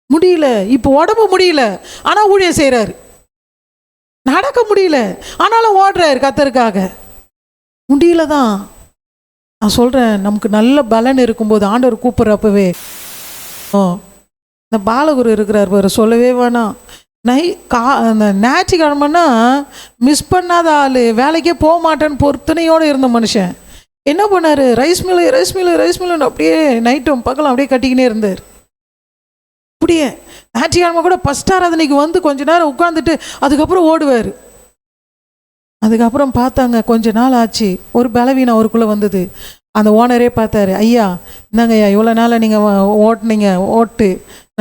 Speaker 1: முடியல. இப்போ உடம்பு முடியல, ஆனால் ஊழியம் செய்கிறாரு. நடக்க முடியல, ஆனாலும் ஓடுறாரு கர்த்தருக்காக. முடியல தான். நான் சொல்கிறேன், நமக்கு நல்ல பலன் இருக்கும்போது ஆண்டவர் கூப்பிட்றப்பவே, இந்த பாலகுரு இருக்கிறார் பாரு, சொல்லவே வேணாம். அந்த ஞாயிற்றுக்கிழமைன்னா மிஸ் பண்ணாத ஆள், வேலைக்கே போக மாட்டேன்னு பொறுத்தனையோடு இருந்த மனுஷன் என்ன பண்ணார், ரைஸ் மில்லுன்னு அப்படியே நைட்டும் பகலும் அப்படியே கட்டிக்கினே இருந்தார். அப்படியே ஞாயிற்றுக்கிழமை கூட ஃபஸ்ட் ஆராதனைக்கு வந்து கொஞ்ச நேரம் உட்காந்துட்டு அதுக்கப்புறம் ஓடுவார். அதுக்கப்புறம் பார்த்தாங்க, கொஞ்ச நாள் ஆச்சு, ஒரு பலவீனம் அவருக்குள்ளே வந்தது. அந்த ஓனரே பார்த்தாரு, ஐயா இந்தாங்க ஐயா, இவ்வளோ நாளாக நீங்கள் ஓட்டுனீங்க,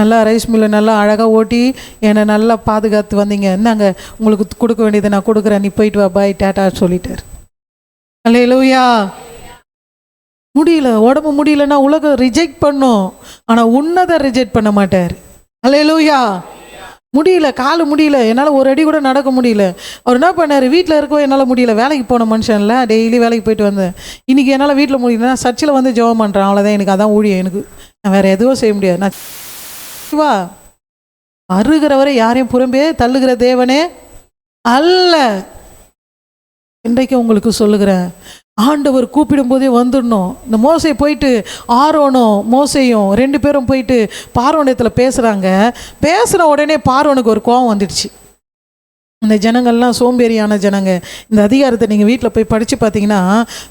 Speaker 1: நல்லா ரைஸ் மில்லை நல்லா அழகாக ஓட்டி என்னை நல்லா பாதுகாத்து வந்தீங்க, இந்தாங்க உங்களுக்கு கொடுக்க வேண்டியதை நான் கொடுக்குறேன், நீ போயிட்டு வா, பாய் டாட்டா சொல்லிட்டார். அல்லேலூயா. முடியல, உடம்பு முடியலன்னா உலகம் ரிஜெக்ட் பண்ணும், ஆனால் உன்னதை ரிஜெக்ட் பண்ண மாட்டார். அல்லேலூயா. முடியல, காலு முடியல, என்னால் ஒரு அடி கூட நடக்க முடியல. அவர் என்ன பண்ணார், வீட்டில் இருக்கவும் என்னால் முடியல, வேலைக்கு போன மனுஷன்ல, டெய்லி வேலைக்கு போயிட்டு வந்தேன். இன்றைக்கி என்னால் வீட்டில் முடியல, நான் சர்ச்சில் வந்து ஜெபம் பண்ணுறேன், அவ்வளோதான், எனக்கு அதான் ஊழியம், எனக்கு நான் வேறு எதுவும் செய்ய முடியாது. நான் வா அருகிறவரை யாரையும் புறம்பே தள்ளுகிற தேவனே அல்ல. இன்றைக்கு உங்களுக்கு சொல்லுகிறேன், ஆண்டவர் கூப்பிடும் போதே வந்துடணும். இந்த மோசை போயிட்டு ஆரோனும் மோசையும் 2 பேரும் போயிட்டு பார்வோனிடத்தில் பேசுகிற உடனே பார்வோனுக்கு ஒரு கோபம் வந்துடுச்சு. இந்த ஜனங்கள்லாம் சோம்பேறியான ஜனங்க. இந்த அதிகாரத்தை நீங்கள் வீட்டில் போய் படித்து பார்த்தீங்கன்னா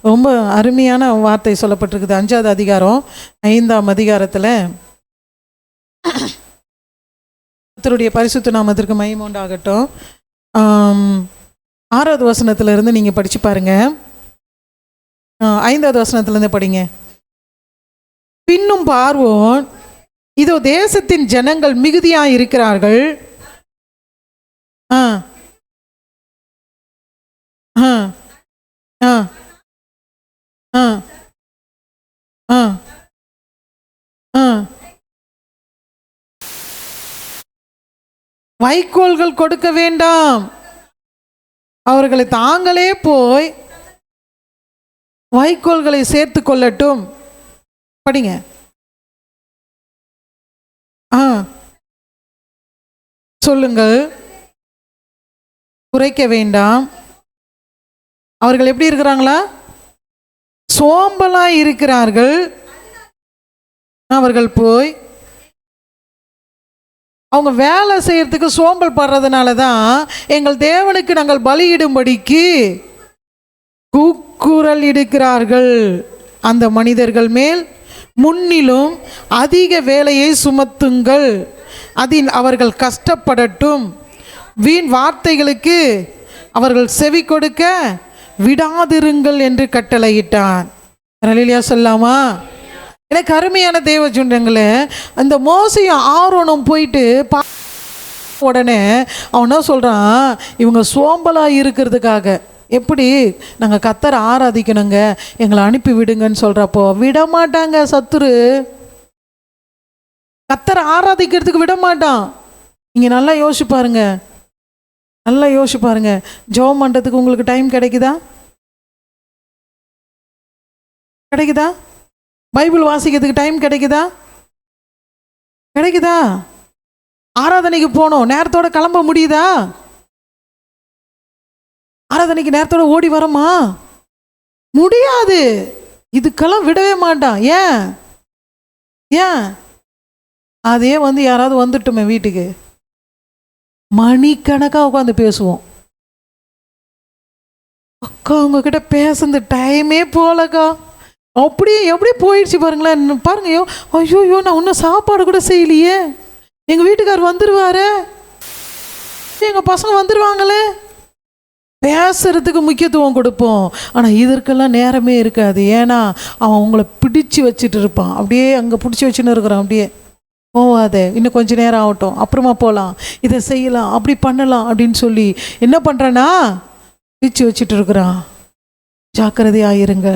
Speaker 1: ரொம்ப அருமையான வார்த்தை சொல்லப்பட்டிருக்குது. 5வது அதிகாரம் 5ஆம் அதிகாரத்தில், கர்த்தருடைய பரிசுத்த நாமத்திற்கு மகிமை உண்டாகட்டும், 6வது வசனத்திலிருந்து நீங்கள் படித்து பாருங்கள். 5வது வசனத்திலிருந்து படிங்க. பின்னும் பார்வோன், இதோ தேசத்தின் ஜனங்கள் மிகுதியாக இருக்கிறார்கள், வைக்கோல்கள் கொடுக்க வேண்டாம், அவர்களை தாங்களே போய் வைக்கோல்களை சேர்த்து கொள்ளட்டும். படிங்க. சொல்லுங்கள், குறைக்க வேண்டாம். அவர்கள் எப்படி இருக்கிறாங்களா? சோம்பலாய் இருக்கிறார்கள். அவர்கள் போய் அவங்க வேலை செய்யறதுக்கு சோம்பல் படுறதுனால தான் எங்கள் தேவனுக்கு நாங்கள் பலியிடும்படிக்கு கூக்குரல் இடுக்கிறார்கள். அந்த மனிதர்கள் மேல் முன்னிலும் அதிக வேலையை சுமத்துங்கள், அதில் அவர்கள் கஷ்டப்படட்டும். வீண் வார்த்தைகளுக்கு அவர்கள் செவி கொடுக்க விடாதிருங்கள் என்று கட்டளையிட்டான். அல்லேலூயா சொல்லாமா? எனக்கு அருமையான தேவ ஜனங்களே, அந்த மோசையும் ஆரோனும் போயிட்டு உடனே அவன் என்ன சொல்கிறான், இவங்க சோம்பலாக இருக்கிறதுக்காக எப்படி நாங்கள் கர்த்தரை ஆராதிக்கணுங்க, எங்களை அனுப்பி விடுங்கன்னு சொல்கிறப்போ விட மாட்டாங்க. சத்துரு கர்த்தரை ஆராதிக்கிறதுக்கு விட மாட்டான். நீங்கள் நல்லா யோசிச்சு பாருங்க, நல்லா யோசிச்சு பாருங்க. ஜெபம் பண்ணுறதுக்கு உங்களுக்கு டைம் கிடைக்குதா? கிடைக்குதா? பைபிள் வாசிக்கிறதுக்கு டைம் கிடைக்குதா? கிடைக்குதா? ஆராதனைக்கு போனோம், நேரத்தோட கிளம்ப முடியுதா? ஆராதனைக்கு நேரத்தோட ஓடி வரமா? முடியாது. இதுக்கெல்லாம் விடவே மாட்டான். ஏன்? ஏன்? அதே யாராவது வந்துட்டுமே வீட்டுக்கு, மணிக்கணக்காக உட்காந்து பேசுவோம். அக்கா உங்ககிட்ட பேசுறது டைமே போலக்கா, அப்படியே எப்படி போயிடுச்சு பாருங்களேன். பாருங்க, ஐயோ நான் இன்னும் சாப்பாடு கூட செய்யலையே, எங்கள் வீட்டுக்கார் வந்துடுவாரு, எங்கள் பசங்க வந்துடுவாங்களே. பேசுறதுக்கு முக்கியத்துவம் கொடுப்போம், ஆனால் இதற்கெல்லாம் நேரமே இருக்காது. ஏன்னா அவன் உங்களை பிடிச்சி வச்சுட்டு இருப்பான். அப்படியே அங்கே பிடிச்சி வச்சுன்னு இருக்கிறான். அப்படியே போவாதே, இன்னும் கொஞ்சம் நேரம் ஆகட்டும், அப்புறமா போகலாம், இதை செய்யலாம், அப்படி பண்ணலாம் அப்படின்னு சொல்லி என்ன பண்ணுறான்னா பிடிச்சி வச்சுட்டு இருக்கிறான். ஜாக்கிரதையாயிருங்க.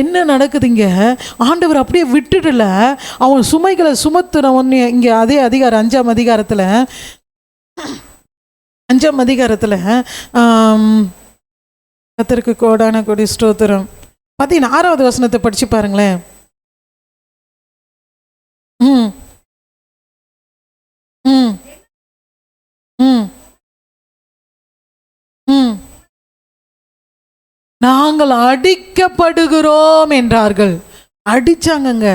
Speaker 1: என்ன நடக்குதுங்க? ஆண்டவர் அப்படியே விட்டுடல, அவன் சுமைகளை சுமத்துறவன். இங்கே அதே அதிகாரம் 5ஆம் அதிகாரத்தில் கர்த்தருக்கு கோடான கொடி ஸ்தோத்திரம் 16வது வசனத்தை படிச்சு பாருங்களேன். ம் ம் ம் ம் நாங்கள் அடிக்கப்படுகிறோம் என்றார்கள். அடிச்சாங்கங்க.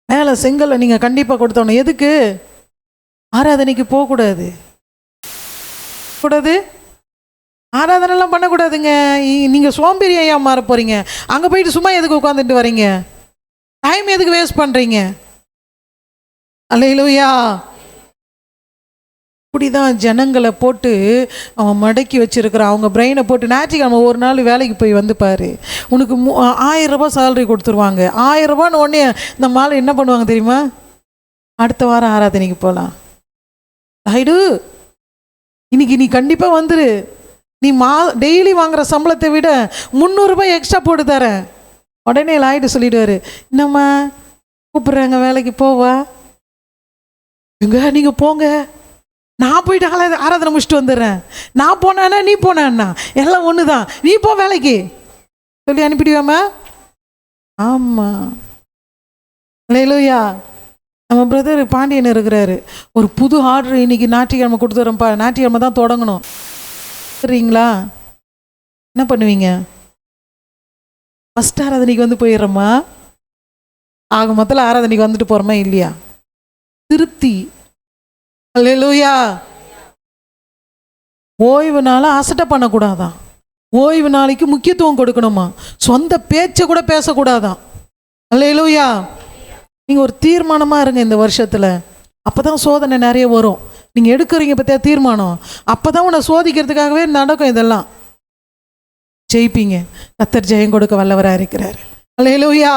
Speaker 1: மேலே செங்கலை நீங்கள் கண்டிப்பாக கொடுத்தோணும். எதுக்கு? ஆராதனைக்கு போகக்கூடாது, கூடாது, ஆராதனைலாம் பண்ணக்கூடாதுங்க. நீங்கள் சோம்பேறி ஐயா மாற போகிறீங்க. அங்கே போயிட்டு சும்மா எதுக்கு உட்காந்துட்டு வரீங்க? டைம் எதுக்கு வேஸ்ட் பண்ணுறீங்க? அல்லேலூயா. இப்படிதான் ஜனங்களை போட்டு அவன் மடக்கி வச்சிருக்கிறான். அவங்க பிரெயினை போட்டு ஞாயிற்றுக்கிழமை ஒரு நாள் வேலைக்கு போய் வந்து பாரு, உனக்கு 1000 ரூபாய் சேலரி கொடுத்துருவாங்க. 1000 ரூபான்னு உடனே இந்த மாலை என்ன பண்ணுவாங்க தெரியுமா? அடுத்த வாரம் ஆராதனைக்கு போகலாம், ஆயிடு, இன்னைக்கு நீ கண்டிப்பாக வந்துரு, நீ டெய்லி வாங்குற சம்பளத்தை விட 300 ரூபாய் எக்ஸ்ட்ரா போட்டு தரேன். உடனே லாயிட்டு சொல்லிடுவாரு, என்னம்மா கூப்பிட்றாங்க வேலைக்கு போவா, இங்க நீங்கள் போங்க, நான் போயிட்டு ஆராதனை முடிச்சுட்டு வந்துடுறேன், நான் போனேன்னா நீ போனேன்னா எல்லாம் ஒன்று தான், நீ போ வேலைக்கு சொல்லி அனுப்பிடுவாமா? ஆமாம். அல்லேலூயா. நம்ம பிரதர் பாண்டியன் இருக்கிறாரு, ஒரு புது ஆர்டர் இன்னைக்கு ஞாயிற்றுக்கிழமை கொடுத்துறோம்ப்பா, ஞாயிற்றுக்கிழமை தான் தொடங்கணும் சரிங்களா? என்ன பண்ணுவீங்க? ஃபஸ்ட் ஆராதனைக்கு வந்து போயிடுறோமா? ஆக மொத்தத்தில் ஆராதனைக்கு வந்துட்டு போகிறோமா இல்லையா? திருப்தி. அல்லேலூயா. ஓய்வு நாளை அசட்டை பண்ணக்கூடாதான், ஓய்வு நாளைக்கு முக்கியத்துவம் கொடுக்கணுமா, சொந்த பேச்சை கூட பேசக்கூடாதான். அல்லேலூயா. நீங்கள் ஒரு தீர்மானமாக இருங்க இந்த வருஷத்தில், அப்போ தான் சோதனை நிறைய வரும். நீங்கள் எடுக்கிறீங்க பற்றியா தீர்மானம், அப்போ தான் உன்னை சோதிக்கிறதுக்காகவே நடக்கும். இதெல்லாம் ஜெயிப்பீங்க. கர்த்தர் ஜெயம் கொடுக்க வல்லவராக இருக்கிறார். அல்லேலூயா.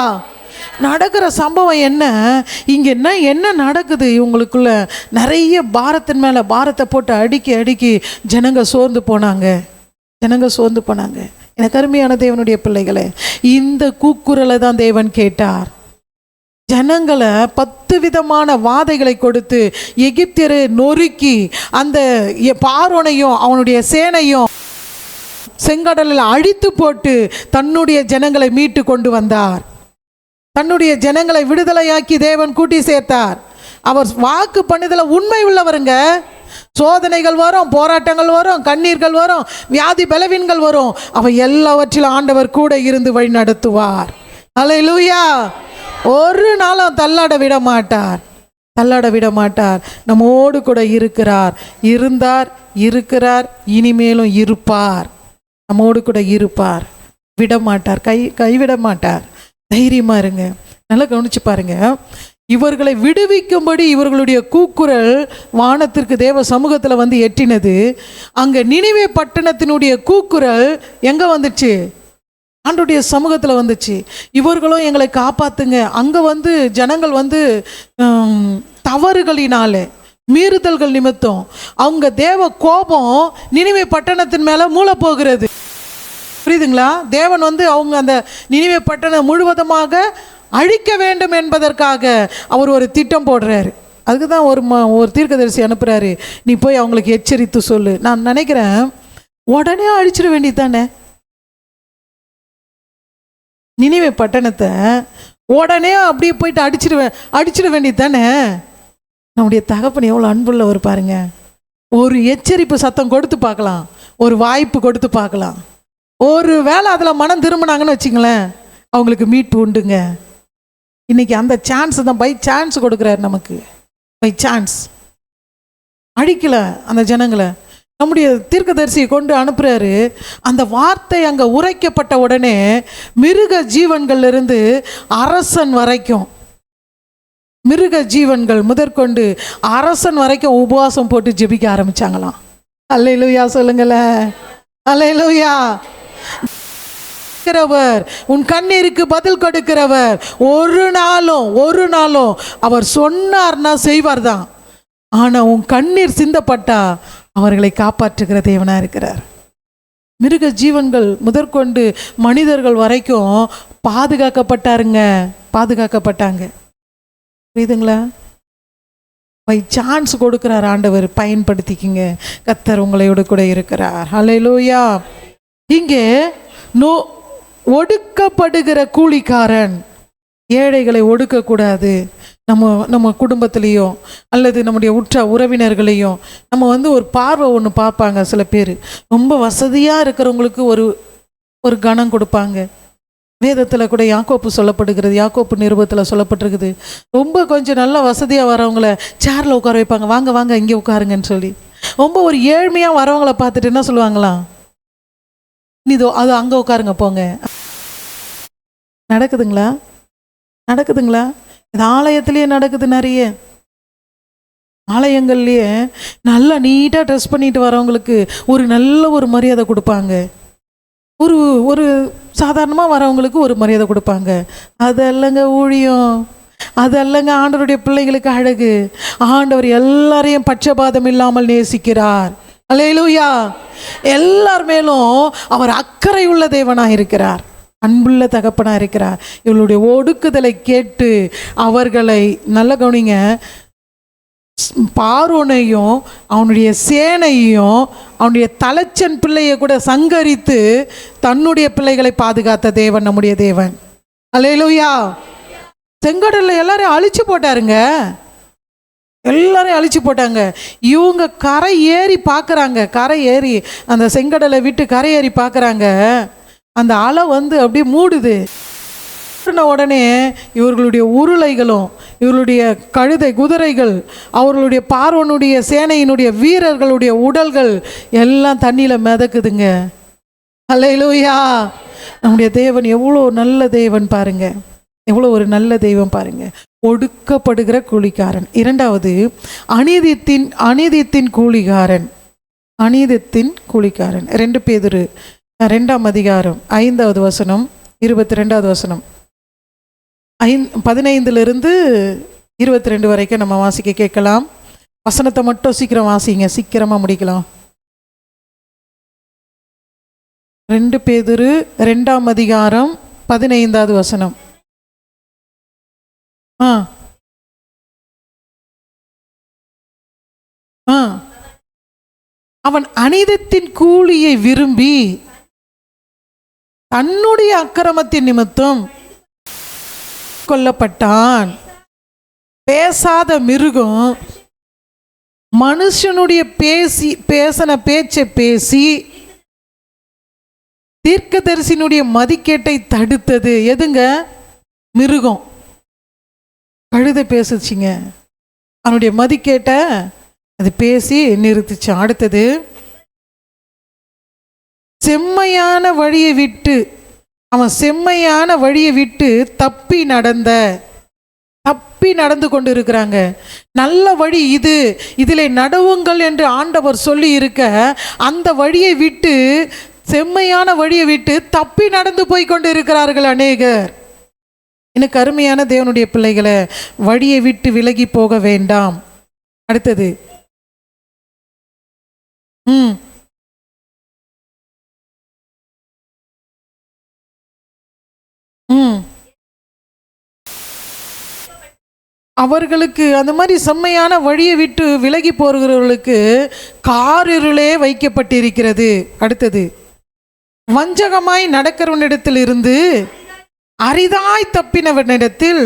Speaker 1: நடக்கிற சம்பவம் என்ன இங்கே? என்ன நடக்குது இவங்களுக்குள்ள? நிறைய பாரத்தின் மேலே பாரத்தை போட்டு அடுக்கி ஜனங்க சோர்ந்து போனாங்க. எனக்கு அருமையான தேவனுடைய பிள்ளைகளே, இந்த கூக்குரலை தான் தேவன் கேட்டார். ஜனங்களை 10 விதமான வாதைகளை கொடுத்து எகிப்தியரை நொறுக்கி அந்த பார்வோனையும் அவனுடைய சேனையும் செங்கடலில் அழித்து போட்டு தன்னுடைய ஜனங்களை மீட்டு கொண்டு வந்தார். தன்னுடைய ஜனங்களை விடுதலையாக்கி தேவன் கூட்டி சேர்த்தார். அவர் வாக்கு பண்ணிதல உண்மை உள்ளவருங்க. சோதனைகள் வரும், போராட்டங்கள் வரும், கண்ணீர்கள் வரும், வியாதி பலவீனங்கள் வரும். அவை எல்லாவற்றிலும் ஆண்டவர் கூட இருந்து வழி நடத்துவார். அல்லேலூயா. ஒரு நாளும் தள்ளாட விட மாட்டார், தள்ளாட விட மாட்டார். நம்மோடு கூட இருக்கிறார், இருந்தார், இருக்கிறார், இனிமேலும் இருப்பார். நம்மோடு கூட இருப்பார், விட மாட்டார், கைவிட மாட்டார். தைரியமா இருங்க. நல்லா கவனிச்சு பாருங்க. இவர்களை விடுவிக்கும்படி இவர்களுடைய கூக்குரல் வானத்திற்கு தேவ சமூகத்தில் வந்து எட்டினது. அங்கே நினிவே பட்டணத்தினுடைய கூக்குரல் எங்கே வந்துச்சு? ஆண்டவருடைய சமூகத்தில் வந்துச்சு. இவர்களும் எங்களை காப்பாத்துங்க. அங்கே வந்து ஜனங்கள் வந்து தவறுகளினாலே, மீறுதல்கள் நிமித்தம் அவங்க தேவ கோபம் நினிவே பட்டணத்தின் மேலே மூள போகிறது. புரியுதுங்களா? தேவன் வந்து அவங்க அந்த நினிவே பட்டணம் முழுவதுமாக அழிக்க வேண்டும் என்பதற்காக அவர் ஒரு திட்டம் போடுறாரு. அதுக்கு தான் ஒரு தீர்க்கதரிசி அனுப்புகிறாரு, நீ போய் அவங்களுக்கு எச்சரித்து சொல்லு. நான் நினைக்கிறேன், உடனே அழிச்சிட வேண்டியது தானே நினிவே பட்டணத்தை, உடனே அப்படியே போயிட்டு அடிச்சிட வேண்டியது தானே. நம்முடைய தகப்பன் எவ்வளோ அன்புள்ளவர் பாருங்க. ஒரு எச்சரிப்பு சத்தம் கொடுத்து பார்க்கலாம், ஒரு வாய்ப்பு கொடுத்து பார்க்கலாம். ஒரு வேளை அதில் மனம் திரும்பினாங்கன்னு வச்சுங்களேன், அவங்களுக்கு மீட்பு உண்டுங்க. இன்னைக்கு அந்த சான்ஸ் தான், பை சான்ஸ் கொடுக்குறாரு நமக்கு. பை சான்ஸ் அழிக்கல அந்த ஜனங்களை, நம்முடைய தீர்க்கதரிசியை கொண்டு அனுப்புறாரு. அந்த வார்த்தை அங்கே உரைக்கப்பட்ட உடனே மிருக ஜீவன்கள் இருந்து அரசன் வரைக்கும், மிருக ஜீவன்கள் முதற்கொண்டு அரசன் வரைக்கும் உபவாசம் போட்டு ஜெபிக்க ஆரம்பிச்சாங்களாம். அல்லேலூயா சொல்லுங்களேன். அல்லேலூயா. உன் கண்ணீருக்கு பதில் கொடுக்கிறவர். ஒரு நாளும் அவர் சொன்னார்னா செய்வார் தான். ஆனா உன் கண்ணீர் சிந்தப்பட்டா அவர்களை காப்பாற்றுகிற தேவனா இருக்கிறார். மிருக ஜீவன்கள் முதற்கொண்டு மனிதர்கள் வரைக்கும் பாதுகாக்கப்பட்டாங்க. புரியுதுங்களா? பை சான்ஸ் கொடுக்கிறார் ஆண்டவர், பயன்படுத்திக்கிங்க. கர்த்தர் உங்களோடு கூட இருக்கிறார். ஹல்லேலூயா. இங்கே ஒடுக்கப்படுகிற கூலிக்காரன், ஏழைகளை ஒடுக்கக்கூடாது. நம்ம குடும்பத்திலையும் அல்லது நம்முடைய உற்ற உறவினர்களையும் நம்ம வந்து ஒரு பார்வை ஒன்று பார்ப்பாங்க. சில பேர் ரொம்ப வசதியாக இருக்கிறவங்களுக்கு ஒரு கணம் கொடுப்பாங்க. வேதத்தில் கூட யாக்கோப்பு சொல்லப்படுகிறது, யாக்கோப்பு நிருபத்தில் சொல்லப்பட்டிருக்குது. ரொம்ப கொஞ்சம் நல்லா வசதியாக வரவங்கள சேரில் உட்கார வைப்பாங்க, வாங்க வாங்க இங்கே உட்காருங்கன்னு சொல்லி. ரொம்ப ஒரு ஏழ்மையாக வரவங்களை பார்த்துட்டு என்ன சொல்லுவாங்களாம், நீதோ அது அங்கே உட்காருங்க போங்க. நடக்குதுங்களா? இது ஆலயத்திலேயே நடக்குது. நிறைய ஆலயங்கள்லேயே நல்லா நீட்டாக ட்ரெஸ் பண்ணிட்டு வரவங்களுக்கு நல்ல ஒரு மரியாதை கொடுப்பாங்க. ஒரு சாதாரணமாக வரவங்களுக்கு ஒரு மரியாதை கொடுப்பாங்க. அதல்லங்க ஊழியம், அதல்லங்க ஆண்டவருடைய பிள்ளைகளுக்கு அழகு. ஆண்டவர் எல்லாரையும் பட்சபாதம் இல்லாமல் நேசிக்கிறார். அல்லேலூயா. எல்லார் மேலும் அவர் அக்கறை உள்ள தேவனாக இருக்கிறார், அன்புள்ள தகப்பனாக இருக்கிறார். இவளுடைய ஒடுக்குதலை கேட்டு அவர்களை நல்ல கவனிங்க, பார்வோனையும் அவனுடைய சேனையும் அவனுடைய தலைச்சன் பிள்ளையை கூட சங்கரித்து தன்னுடைய பிள்ளைகளை பாதுகாத்த தேவன் நம்முடைய தேவன். அல்லேலூயா. செங்கடல்ல எல்லாரையும் அழிச்சு போட்டாருங்க, எல்லாரையும் அழிச்சு போட்டாங்க. இவங்க கரை ஏறி பார்க்குறாங்க, கரை ஏறி அந்த செங்கடலை விட்டு கரை ஏறி பார்க்குறாங்க. அந்த அலை வந்து அப்படியே மூடுது. உடனே இவர்களுடைய உருளைகளும் இவர்களுடைய கழுதை குதிரைகள் அவர்களுடைய பார்வோனுடைய சேனையினுடைய வீரர்களுடைய உடல்கள் எல்லாம் தண்ணியில் மிதக்குதுங்க. அல்லேலூயா. நம்முடைய தேவன் எவ்வளோ நல்ல தேவன் பாருங்க, எவ்வளோ ஒரு நல்ல தெய்வம் பாருங்க. ஒடுக்கப்படுகிற கூலிக்காரன். இரண்டாவது அநீதித்தின் கூலிக்காரன். அநீதித்தின் கூலிக்காரன். 2 பேதுரு 2ஆம் அதிகாரம் 5வது வசனம் 22வது வசனம் 15 22 வரைக்கும் நம்ம வாசிக்க கேட்கலாம். வசனத்தை மட்டும் சீக்கிரம் வாசிங்க, சீக்கிரமா முடிக்கலாம். 2 பேதுரு 2ஆம் அதிகாரம் 15வது வசனம். அவன் அநீதத்தின் கூலியை விரும்பி தன்னுடைய அக்கிரமத்தின் நிமித்தம் கொல்லப்பட்டான். பேசாத மிருகம் மனுஷனுடைய பேசின பேச்சை பேசி தீர்க்கதரிசியினுடைய மதிக்கேட்டை தடுத்தது எதுங்க? மிருகம். கழுதை பேசுச்சிங்க, அவனுடைய மதிக்கேட்ட அது பேசி நிறுத்துச்சு. அடுத்தது, செம்மையான வழியை விட்டு அவன் செம்மையான வழியை விட்டு தப்பி நடந்து கொண்டு இருக்கிறாங்க. நல்ல வழி இது, இதிலே நடவுங்கள் என்று ஆண்டவர் சொல்லி இருக்க, அந்த வழியை விட்டு, செம்மையான வழியை விட்டு தப்பி நடந்து போய் கொண்டு இருக்கிறார்கள் அநேகர். எனக்கு அருமையான தேவனுடைய பிள்ளைகளை, வழியை விட்டு விலகி போக வேண்டாம். அடுத்தது, அவர்களுக்கு அந்த மாதிரி செம்மையான வழியை விட்டு விலகி போகிறவர்களுக்கு காரிருளே வைக்கப்பட்டிருக்கிறது. அடுத்தது, வஞ்சகமாய் நடக்கிறவனிடத்தில் இருந்து அரிதாய் தப்பினவனிடத்தில்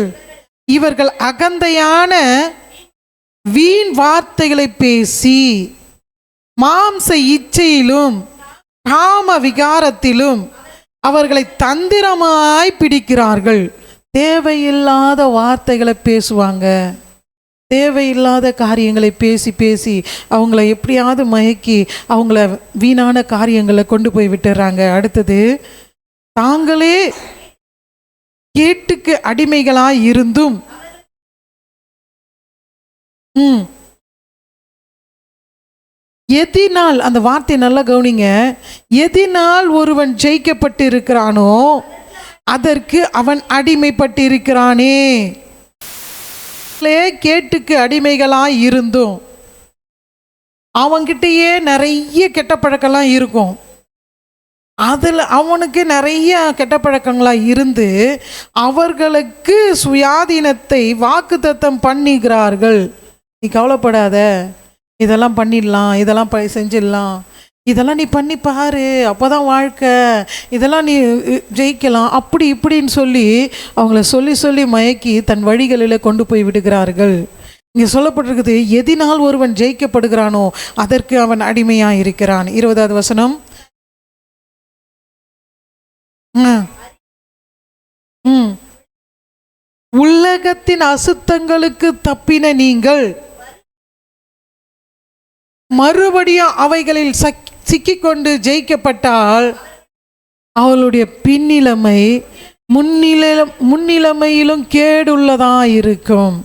Speaker 1: இவர்கள் அகந்தையான வீண் வார்த்தைகளை பேசி மாம்ச இச்சையிலும் காம விகாரத்திலும் அவர்களை தந்திரமாய் பிடிக்கிறார்கள். தேவையில்லாத வார்த்தைகளை பேசுவாங்க, தேவையில்லாத காரியங்களை பேசி பேசி அவங்கள எப்படியாவது மயக்கி அவங்கள வீணான காரியங்களை கொண்டு போய் விட்டுறாங்க. அடுத்தது, தாங்களே கேட்டுக்கு அடிமைகளாய் இருந்தும் எதினால், அந்த வார்த்தை நல்லா கவனிங்க, எதினால் ஒருவன் ஜெயிக்கப்பட்டு இருக்கிறானோ அதற்கு அவன் அடிமைப்பட்டு இருக்கிறானே. கேட்டுக்கு அடிமைகளாய் இருந்தும் அவன்கிட்டயே நிறைய கெட்ட பழக்கம்லாம் இருக்கும். அதில் அவனுக்கு நிறைய கெட்ட பழக்கங்களாக இருந்து அவர்களுக்கு சுயாதீனத்தை வாக்குத்தத்தம் பண்ணுகிறார்கள். நீ கவலைப்படாத, இதெல்லாம் பண்ணிடலாம், இதெல்லாம் செஞ்சிடலாம், இதெல்லாம் நீ பண்ணி பாரு, அப்போதான் வாழ்க்கை, இதெல்லாம் நீ ஜெயிக்கலாம், அப்படி இப்படின்னு சொல்லி அவங்கள சொல்லி சொல்லி மயக்கி தன் வழிகளில் கொண்டு போய் விடுகிறார்கள். இங்கே சொல்லப்பட்டிருக்குது, எதினால் ஒருவன் ஜெயிக்கப்படுகிறானோ அதற்கு அவன் அடிமையாக இருக்கிறான். 20வது வசனம், உலகத்தின் அசுத்தங்களுக்கு தப்பின நீங்கள் மறுபடியும் அவைகளில் சிக்கிக்கொண்டு ஜெயிக்கப்பட்டால் அவளுடைய பின்னிலைமை முன்னிலைமையிலும் கேடுள்ளதாயிருக்கும்.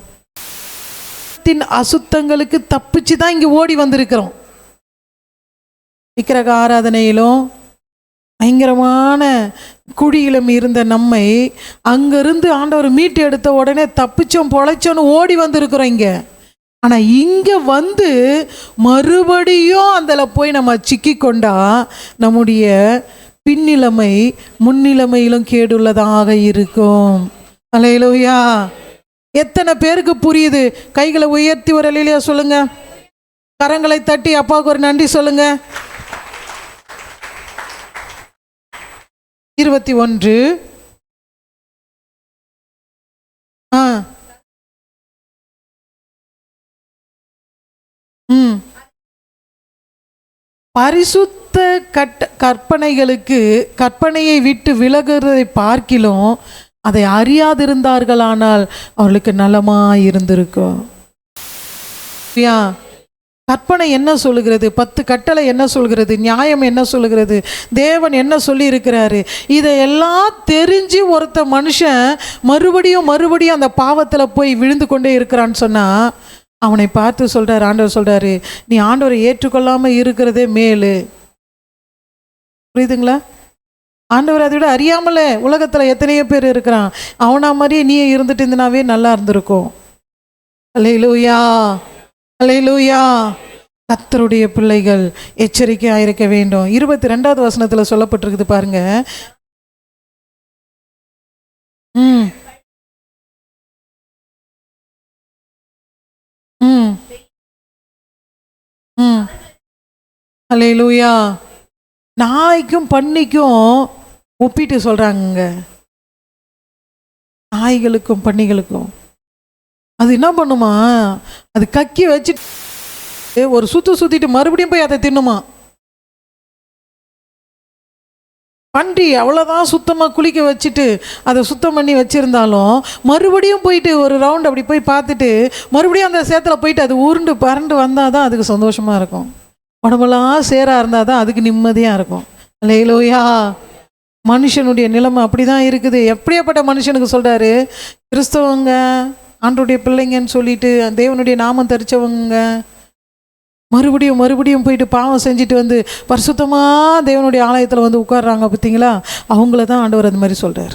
Speaker 1: அசுத்தங்களுக்கு தப்பிச்சு தான் இங்கே ஓடி வந்திருக்கிறோம். விக்கிரக ஆராதனையிலும் பயங்கரமான குழியிலும் இருந்த நம்மை அங்கிருந்து ஆண்டவர் மீட்டு எடுத்த உடனே தப்பிச்சோம் பொழைச்சோன்னு ஓடி வந்திருக்கிறோம் இங்கே. ஆனால் இங்கே வந்து மறுபடியும் அதில் போய் நம்ம சிக்கி கொண்டா நம்முடைய பின்னிலைமை முன்னிலைமையிலும் கேடுள்ளதாக இருக்கும். அல்லேலூயா. எத்தனை பேருக்கு புரியுது? கைகளை உயர்த்தி ஒரு அல்லேலூயா சொல்லுங்க, கரங்களை தட்டி அப்பாவுக்கு ஒரு நன்றி சொல்லுங்க. 21 பரிசுத்த கற்பனையை விட்டு விலகுறதை பார்க்கிலும் அதை அறியாதிருந்தார்களானால் அவர்களுக்கு நலமாய் இருந்திருக்கும். கற்பனை என்ன சொல்லுகிறது? 10 கட்டளை என்ன சொல்கிறது? நியாயம் என்ன சொல்லுகிறது? தேவன் என்ன சொல்லி இருக்கிறாரு? இதையெல்லாம் தெரிஞ்சு ஒருத்த மனுஷன் மறுபடியும் அந்த பாவத்தில் போய் விழுந்து கொண்டே இருக்கிறான்னு சொன்னால் அவனை பார்த்து சொல்கிறார், ஆண்டவர் சொல்கிறாரு, நீ ஆண்டவரை ஏற்றுக்கொள்ளாமல் இருக்கிறதே மேலு. புரியுதுங்களா? ஆண்டவர் அதை விட அறியாமலே உலகத்தில் எத்தனையோ பேர் இருக்கிறான். அவனா மாதிரியே நீயே இருந்துட்டு இருந்தனாவே நல்லா இருந்திருக்கும். அல்லேலூயா, அல்லேலூயா. கர்த்தருடைய பிள்ளைகள் எச்சரிக்கையாக இருக்க வேண்டும். 22வது வசனத்தில் சொல்லப்பட்டிருக்குது பாருங்க. அல்லேலூயா. நாய்க்கும் பன்னிக்கும் ஒப்பிட்டு சொல்றாங்க. நாய்களுக்கும் பன்னிகளுக்கும் அது என்ன பண்ணுமா? அது கக்கி வச்சு ஒரு சுத்திட்டு மறுபடியும் போய் அதை தின்னுமா. பன்றி அவ்வளோதான் சுத்தமாக குளிக்க வச்சுட்டு அதை சுத்தம் பண்ணி வச்சுருந்தாலும் மறுபடியும் போயிட்டு ஒரு ரவுண்ட் அப்படி போய் பார்த்துட்டு மறுபடியும் அந்த சேத்துல போயிட்டு அது உருண்டு பறண்டு வந்தால் தான் அதுக்கு சந்தோஷமாக இருக்கும். உடம்பெல்லாம் சேராக இருந்தால் தான் அதுக்கு நிம்மதியாக இருக்கும். அல்லேலூயா. மனுஷனுடைய நிலைமை அப்படி தான் இருக்குது. எப்படியாப்பட்ட மனுஷனுக்கு சொல்கிறாரு, கிறிஸ்தவங்க ஆண்டவருடைய பிள்ளைங்கன்னு சொல்லிட்டு தேவனுடைய நாமம் தரிச்சவங்க மறுபடியும் போயிட்டு பாவம் செஞ்சுட்டு வந்து பரிசுத்தமாக தேவனுடைய ஆலயத்தில் வந்து உட்கார்றாங்க பார்த்தீங்களா, அவங்கள தான் ஆண்டவர் அது மாதிரி சொல்கிறார்.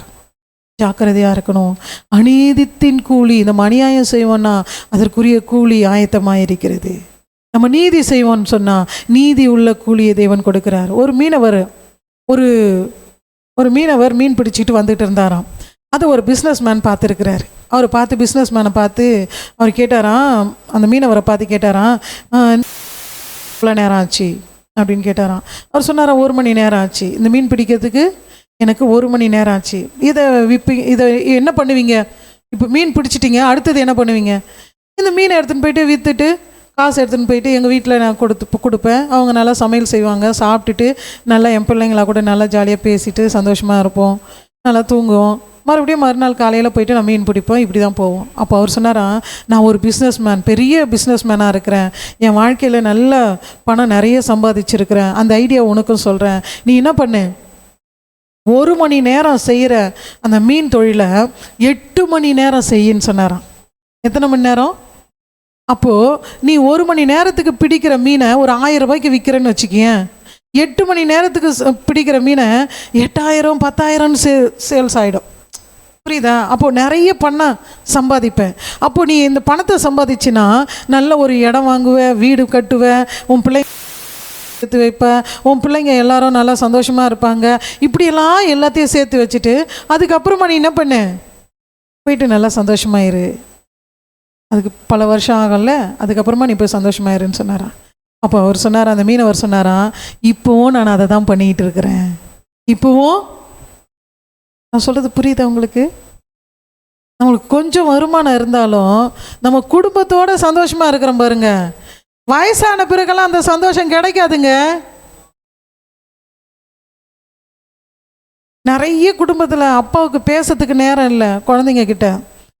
Speaker 1: ஜாக்கிரதையாக இருக்கணும். அநீதித்தின் கூலி, நம்ம அநியாயம் செய்வோம்னா அதற்குரிய கூலி ஆயத்தமாக இருக்கிறது. நம்ம நீதி செய்வோம்னு சொன்னால் நீதி உள்ள கூலியை தேவன் கொடுக்குறார். ஒரு மீனவர் மீன் பிடிச்சிட்டு வந்துட்டு இருந்தாராம். அதை ஒரு பிஸ்னஸ் மேன் பார்த்துருக்கிறார். அவர் பார்த்து பிஸ்னஸ் மேனை பார்த்து அவர் கேட்டாராம், அந்த மீனவரை பார்த்து கேட்டாராம், எவ்வளோ நேரம் ஆச்சு அப்படின்னு கேட்டாராம். அவர் சொன்னாராம், 1 மணி நேரம் ஆச்சு. இந்த மீன் பிடிக்கிறதுக்கு எனக்கு 1 மணி நேரம் ஆச்சு. இதை என்ன பண்ணுவீங்க? இப்போ மீன் பிடிச்சிட்டிங்க, அடுத்தது என்ன பண்ணுவீங்க? இந்த மீனை எடுத்துன்னு போயிட்டு விற்றுட்டு காசு எடுத்துன்னு போயிட்டு எங்கள் வீட்டில் நான் கொடுப்பேன். அவங்க நல்லா சமையல் செய்வாங்க, சாப்பிட்டுட்டு நல்லா என் பிள்ளைங்களா கூட நல்லா ஜாலியாக பேசிட்டு சந்தோஷமாக இருப்போம், நல்லா தூங்குவோம். மறுபடியும் மறுநாள் காலையில் போயிட்டு நான் மீன் பிடிப்போம். இப்படி தான் போவோம். அப்போ அவர் சொன்னாராம், நான் ஒரு பிஸ்னஸ் மேன், பெரிய பிஸ்னஸ் மேனாக இருக்கிறேன், என் வாழ்க்கையில் நல்ல பணம் நிறைய சம்பாதிச்சிருக்கிறேன், அந்த ஐடியா உனக்கும் சொல்கிறேன். நீ என்ன பண்ணு, 1 மணி நேரம் செய்கிற அந்த மீன் தொழிலை 8 மணி நேரம் செய்யின்னு சொன்னாராம். எத்தனை மணி நேரம்? அப்போது நீ 1 மணி நேரத்துக்கு பிடிக்கிற மீனை ஒரு 1000 ரூபாய்க்கு விற்கிறேன்னு வச்சுக்கேன், 8 மணி நேரத்துக்கு பிடிக்கிற மீனை 8000 10,000 சேல்ஸ் ஆகிடும். புரியுதா? அப்போது நிறைய பணம் சம்பாதிப்பேன். அப்போது நீ இந்த பணத்தை சம்பாதிச்சின்னா நல்ல ஒரு இடம் வாங்குவேன், வீடு கட்டுவேன், உன் பிள்ளைங்க சேர்த்து வைப்பேன், உன் பிள்ளைங்க எல்லாரும் நல்லா சந்தோஷமாக இருப்பாங்க. இப்படியெல்லாம் எல்லாத்தையும் சேர்த்து வச்சுட்டு அதுக்கப்புறமா நீ என்ன பண்ணு, போயிட்டு நல்லா சந்தோஷமாயிரு. அதுக்கு பல வருஷம் ஆகல, அதுக்கப்புறமா நீ போய் சந்தோஷமாயிருன்னு சொன்னாராம். அப்போ அவர் சொன்னார், அந்த மீனவர் சொன்னாராம், இப்போவும் நான் அதை தான் பண்ணிக்கிட்டு இருக்கிறேன். இப்போவும் நான் சொல்கிறது புரியுதா உங்களுக்கு? நம்மளுக்கு கொஞ்சம் வருமானம் இருந்தாலும் நம்ம குடும்பத்தோட சந்தோஷமாக இருக்கிறோம் பாருங்க, வயசான பிறகெல்லாம் அந்த சந்தோஷம் கிடைக்காதுங்க. நிறைய குடும்பத்தில் அப்பாவுக்கு பேசுறதுக்கு நேரம் இல்லை குழந்தைங்க கிட்ட,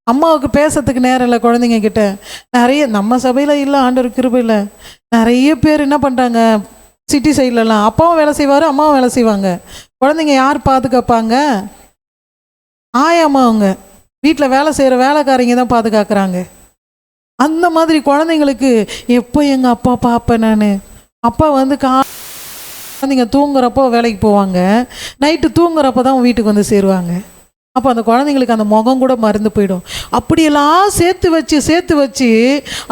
Speaker 1: அம்மாவுக்கு பேசுறதுக்கு நேரம் இல்லை குழந்தைங்க கிட்ட. நிறைய நம்ம சபையில் இல்லை, ஆண்டவர் கிருபையில் நிறைய பேர் என்ன பண்ணுறாங்க, சிட்டி சைட்லலாம் அப்பாவும் வேலை செய்வார், அம்மாவும் வேலை செய்வாங்க. குழந்தைங்க யார் பாதுகாப்பாங்க? ஆயாம்மா. அவங்க வீட்டில் வேலை செய்கிற வேலைக்காரங்க தான் பாதுகாக்கிறாங்க. அந்த மாதிரி குழந்தைங்களுக்கு எப்போ எங்கள் அப்பா பார்ப்பேன் நான். அப்பா வந்து குழந்தைங்க தூங்குறப்போ வேலைக்கு போவாங்க, நைட்டு தூங்குறப்போ தான் வீட்டுக்கு வந்து சேருவாங்க. அப்போ அந்த குழந்தைங்களுக்கு அந்த முகம் கூட மறந்து போயிடும். அப்படியெல்லாம் சேர்த்து வச்சு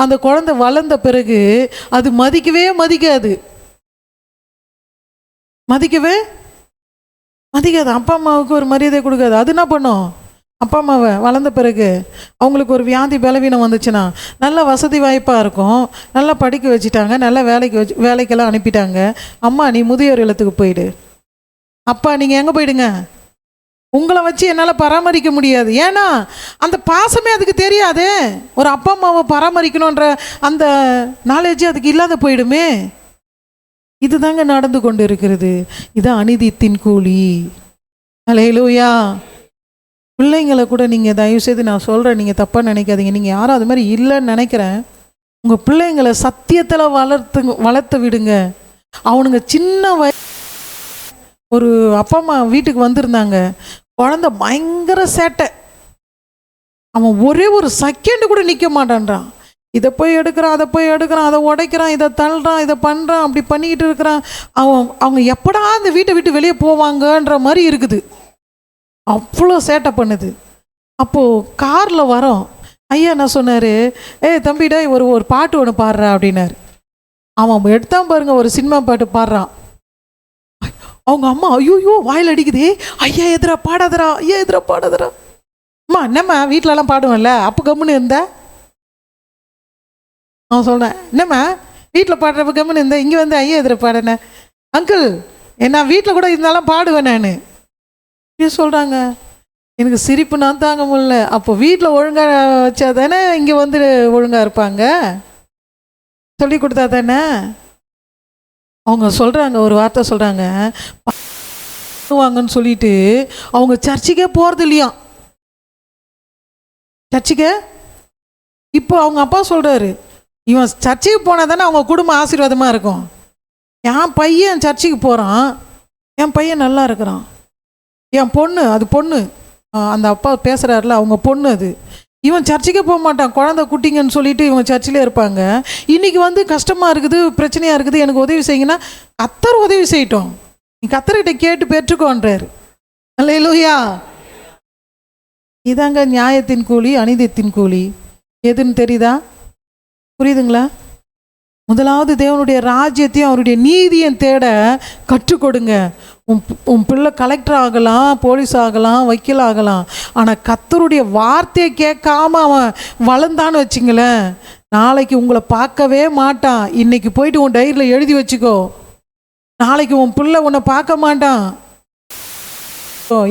Speaker 1: அந்த குழந்தை வளர்ந்த பிறகு அது மதிக்காது. அப்பா அம்மாவுக்கு ஒரு மரியாதை கொடுக்காது. அது என்ன பண்ணும், அப்பா அம்மாவை வளர்ந்த பிறகு அவங்களுக்கு ஒரு வியாதி பலவீனம் வந்துச்சுன்னா நல்ல வசதி வாய்ப்பாக இருக்கும், நல்லா படிக்க வச்சுட்டாங்க, நல்லா வேலைக்கெல்லாம் அனுப்பிட்டாங்க. அம்மா நீ முதியோர் இல்லத்துக்கு போயிடு, அப்பா நீங்கள் எங்கே போயிடுங்க, உங்களை வச்சு என்னால் பராமரிக்க முடியாது. ஏன்னா அந்த பாசமே அதுக்கு தெரியாது. ஒரு அப்பா அம்மாவை பராமரிக்கணுன்ற அந்த நாலேஜ் அதுக்கு இல்லாத போயிடுமே. இதுதாங்க நடந்து கொண்டு இருக்கிறது. இது அநீதித்தின் கூலி. அல்லேலூயா. பிள்ளைங்களை கூட நீங்கள் தயவுசெய்து நான் சொல்கிறேன், நீங்கள் தப்பாக நினைக்காதீங்க, நீங்கள் யாரும் அது மாதிரி இல்லைன்னு நினைக்கிறேன். உங்கள் பிள்ளைங்களை சத்தியத்தில் வளர்த்து விடுங்க. அவனுங்க சின்ன ஒரு அப்பா அம்மா வீட்டுக்கு வந்திருந்தாங்க, குழந்தை பயங்கர சேட்டை, அவன் ஒரே ஒரு செகண்டு கூட நிற்க மாட்டான்றான். இதை போய் எடுக்கிறான், அதை போய் எடுக்கிறான், அதை உடைக்கிறான், இதை தள்ளுறான், இதை பண்ணுறான், அப்படி பண்ணிக்கிட்டு இருக்கிறான். அவங்க எப்படா அந்த வீட்டை விட்டு வெளியே போவாங்கன்ற மாதிரி இருக்குது, அவ்வளோ சேட்டை பண்ணுது. அப்போது காரில் வரோம், ஐயா என்ன சொன்னார், தம்பிடா ஒரு பாட்டு ஒன்று பாடுறா அப்படின்னாரு. அவன் எடுத்தான் பாருங்க, ஒரு சினிமா பாட்டு பாடுறான். அவங்க அம்மா ஐயோ வாயில் அடிக்குதே, ஐயா எதிரா பாடாதரா, அம்மா என்னம்மா வீட்டிலலாம் பாடுவேன்ல, அப்போ கம்முன்னு இருந்த. அவன் சொல்கிறேன், என்னம்மா வீட்டில் பாடுறப்ப கம்முன்னு இருந்தேன், இங்கே வந்து ஐயா எதிர பாடினேன். அங்கிள் நான் வீட்டில் கூட இருந்தாலும் பாடுவேன் நான் இப்படி சொல்கிறாங்க. எனக்கு சிரிப்பு நான் தாங்க முடியல. அப்போ வீட்டில் ஒழுங்காக வச்சா தானே இங்கே வந்து ஒழுங்காக இருப்பாங்க. சொல்லி கொடுத்தா தானே. அவங்க சொல்கிறாங்க, ஒரு வார்த்தை சொல்கிறாங்க, வாங்கன்னு சொல்லிட்டு அவங்க சர்ச்சுக்கே போகிறது இல்லையா, சர்ச்சுக்கே. இப்போ அவங்க அப்பா சொல்கிறாரு, இவன் சர்ச்சுக்கு போனால் தானே அவங்க குடும்பம் ஆசீர்வாதமாக இருக்கும். என் பையன் சர்ச்சுக்கு போகிறான், என் பையன் நல்லா இருக்கிறான், என் பொண்ணு, அது பொண்ணு, அந்த அப்பா பேசுகிறாருல அவங்க பொண்ணு, அது இவன் சர்ச்சுக்கே போக மாட்டான், குழந்தை குட்டிங்கன்னு சொல்லிட்டு இவன் சர்ச்சிலே இருப்பாங்க. இன்றைக்கி வந்து கஷ்டமாக இருக்குது, பிரச்சனையாக இருக்குது, எனக்கு உதவி செய்யுங்கன்னா கர்த்தர் உதவி செய்யட்டும், நீ கர்த்தர்கிட்ட கேட்டு பெற்றுக்கோன்றார். அல்லேலூயா. இதாங்க நியாயத்தின் கூலி, அநீதித்தின் கூலி. எதுன்னு தெரியுதா? புரியுதுங்களா? முதலாவது தேவனுடைய ராஜ்யத்தையும் அவருடைய நீதியும் தேட கற்றுக் கொடுங்க. உன் பிள்ளை கலெக்டர் ஆகலாம், போலீஸ் ஆகலாம், வக்கீல் ஆகலாம், ஆனால் கர்த்தருடைய வார்த்தையை கேட்காம அவன் வளர்ந்தான்னு வச்சுங்களேன், நாளைக்கு உங்களை பார்க்கவே மாட்டான். இன்னைக்கு போயிட்டு உன் டைரியில் எழுதி வச்சுக்கோ, நாளைக்கு உன் பிள்ளை உன்னை பார்க்க மாட்டான்.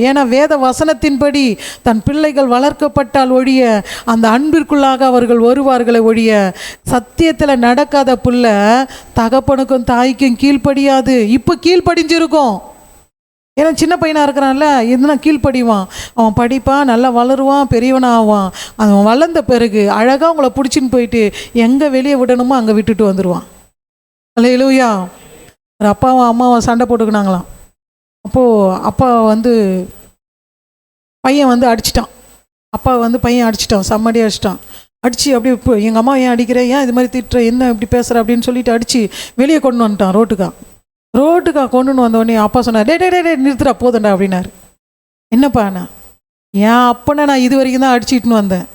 Speaker 1: ஏன்னா வேத வசனத்தின்படி தன் பிள்ளைகள் வளர்க்கப்பட்டால் ஒழிய அந்த அன்பிற்குள்ளாக அவர்கள் வருவார்களை ஒழிய, சத்தியத்தில் நடக்காத பிள்ளை தகப்பனுக்கும் தாய்க்கும் கீழ்ப்படியாது. இப்போ கீழ்ப்படிஞ்சிருக்கும், ஏன்னா சின்ன பையனாக இருக்கிறான்ல, இதுனா கீழ்ப்படிவான், அவன் படிப்பான், நல்லா வளருவான், பெரியவனாக ஆவான். அவன் வளர்ந்த பிறகு அழகாக அவங்கள பிடிச்சின்னு போயிட்டு எங்கே வெளியே விடணுமோ அங்கே விட்டுட்டு வந்துடுவான். அல்லேலூயா. ஒரு அப்பாவும் அம்மாவும் சண்டை போட்டுக்கினாங்களாம். அப்போது அப்பா வந்து பையன் வந்து அடிச்சிட்டான், அப்பா வந்து பையன் அடிச்சிட்டான், செம்மடி அடிச்சிட்டான். அடித்து அப்படியே இப்போ எங்கள் அம்மா ஏன் அடிக்கிறேன், ஏன் இது மாதிரி திட்டுற, என்ன இப்படி பேசுகிற அப்படின்னு சொல்லிட்டு அடித்து வெளியே கொண்டு வந்துட்டான். ரோட்டுக்கா கொண்டுன்னு வந்தோடனே அப்பா சொன்னார், டே டே டே நிறுத்துறா போதுண்டா அப்படின்னாரு. என்னப்பாண்ணா? என் அப்பனை நான் இது வரைக்கும் தான் அடிச்சுட்டுன்னு வந்தேன்,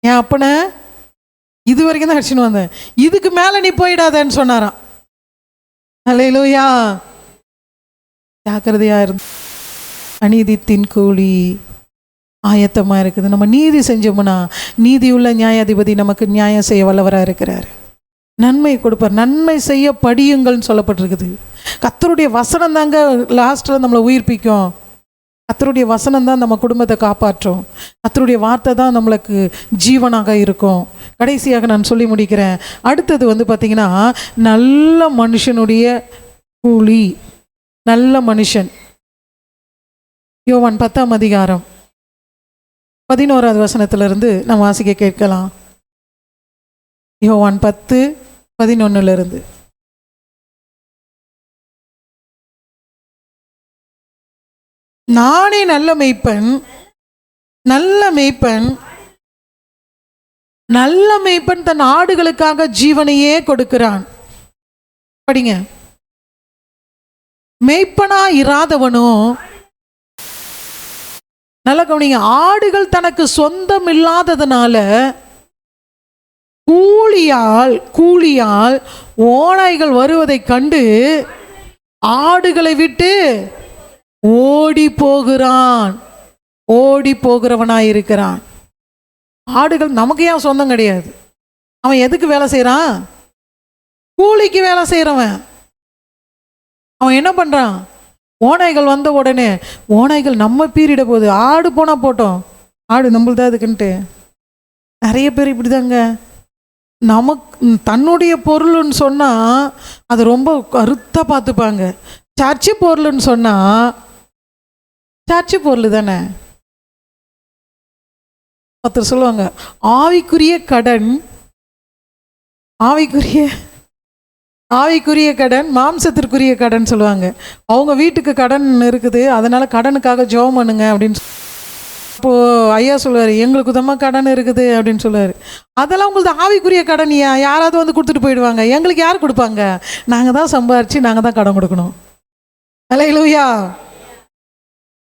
Speaker 1: என் அப்பனை இது வரைக்கும் தான் அடிச்சுன்னு வந்தேன், இதுக்கு மேலே நீ போயிடாதேன்னு சொன்னாரான். அல்லேலூயா. ஜாக்கிரதையாக இருந்து. அநீதித்தின் கூலி ஆயத்தமாக இருக்குது. நம்ம நீதி செஞ்சோம்னா நீதியுள்ள நியாயாதிபதி நமக்கு நியாயம் செய்ய வல்லவராக இருக்கிறார், நன்மை கொடுப்பார். நன்மை செய்ய படியுங்கள்னு சொல்லப்பட்டிருக்குது. கர்த்தருடைய வசனம் தாங்க லாஸ்ட்டில் நம்மளை உயிர்ப்பிக்கும். கர்த்தருடைய வசனம் தான் நம்ம குடும்பத்தை காப்பாற்றும். கர்த்தருடைய வார்த்தை தான் நம்மளுக்கு ஜீவனாக இருக்கும். கடைசியாக நான் சொல்லி முடிக்கிறேன். அடுத்தது வந்து பார்த்திங்கன்னா, நல்ல மனுஷனுடைய கூலி. நல்ல மனுஷன். யோவான் 10ஆம் அதிகாரம் 11வது வசனத்திலிருந்து நம்ம வாசிக்க கேட்கலாம். யோவான் 10:11. நானே நல்ல மேய்ப்பன், நல்ல மேய்ப்பன், நல்ல மேய்ப்பன் தன் ஆடுகளுக்காக ஜீவனையே கொடுக்கிறான். படிங்க. மேய்ப்பனா இராதவனும், நல்ல கவனிங்க, ஆடுகள் தனக்கு சொந்தம் இல்லாததுனால கூலியால் ஓநாய்கள் வருவதை கண்டு ஆடுகளை விட்டு ஓடி போகிறவனாயிருக்கிறான். ஆடுகள் நமக்கு ஏன் சொந்தம் கிடையாது? அவன் எதுக்கு வேலை செய்கிறான்? கூலிக்கு வேலை செய்கிறவன். அவன் என்ன பண்ணுறான்? ஓநாய்கள் வந்த உடனே, ஓநாய்கள் நம்ம பீறிட போகுது, ஆடு போனால் போட்டோம், ஆடு நம்மள்தான் அதுக்குன்ட்டு. நிறைய பேர் இப்படி தாங்க. நமக்கு தன்னுடைய பொருள்னு சொன்னால் அது ரொம்ப கருத்தாக பார்த்துப்பாங்க. சர்ச்சு பொருள்னு சொன்னால் சர்ச்சு பொருள் தானே. ஒருத்தர் சொல்லுவாங்க, ஆவிக்குரிய கடன் மாம்சத்திற்குரிய கடன் சொல்லுவாங்க. அவங்க வீட்டுக்கு கடன் இருக்குது, அதனால் கடனுக்காக ஜெபம் பண்ணுங்க அப்படின்னு. இப்போது ஐயா சொல்லுவார், எங்களுக்கு தான் கடன் இருக்குது அப்படின்னு சொல்லுவார். அதெல்லாம் உங்களுக்கு ஆவிக்குரிய கடன். யாராவது வந்து கொடுத்துட்டு போயிடுவாங்க, எங்களுக்கு யார் கொடுப்பாங்க? நாங்கள் தான் சம்பாரித்து நாங்கள் தான் கடன் கொடுக்கணும். அல்லேலூயா.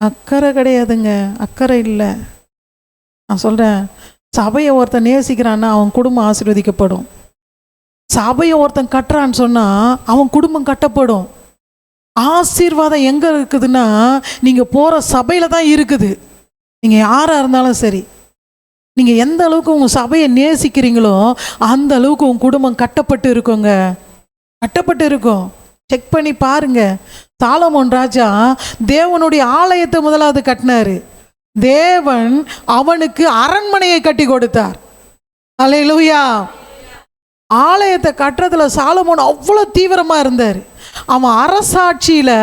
Speaker 1: அக்கறை கிடையாதுங்க, அக்கறை இல்லை. நான் சொல்கிறேன், சபையை ஒருத்தன் நேசிக்கிறான்னா அவன் குடும்பம் ஆசீர்வதிக்கப்படும். சபையை ஒருத்தன் கட்டுறான்னு சொன்னால் அவன் குடும்பம் கட்டப்படும். ஆசீர்வாதம் எங்கே இருக்குதுன்னா நீங்கள் போகிற சபையில் தான் இருக்குது. நீங்கள் யாராக இருந்தாலும் சரி, நீங்கள் எந்த அளவுக்கு உங்கள் சபையை நேசிக்கிறீங்களோ அந்த அளவுக்கு உங்கள் குடும்பம் கட்டப்பட்டு இருக்குங்க, கட்டப்பட்டு இருக்கும். செக் பண்ணி பாருங்க. சாலமோன் ராஜா தேவனுடைய ஆலயத்தை முதலாவது கட்டினாரு. தேவன் அவனுக்கு அரண்மனையை கட்டி கொடுத்தார். அல்லேலூயா. ஆலயத்தை கட்டுறதுல சாலமோன் அவ்வளோ தீவிரமாக இருந்தார். அவன் அரசாட்சியில்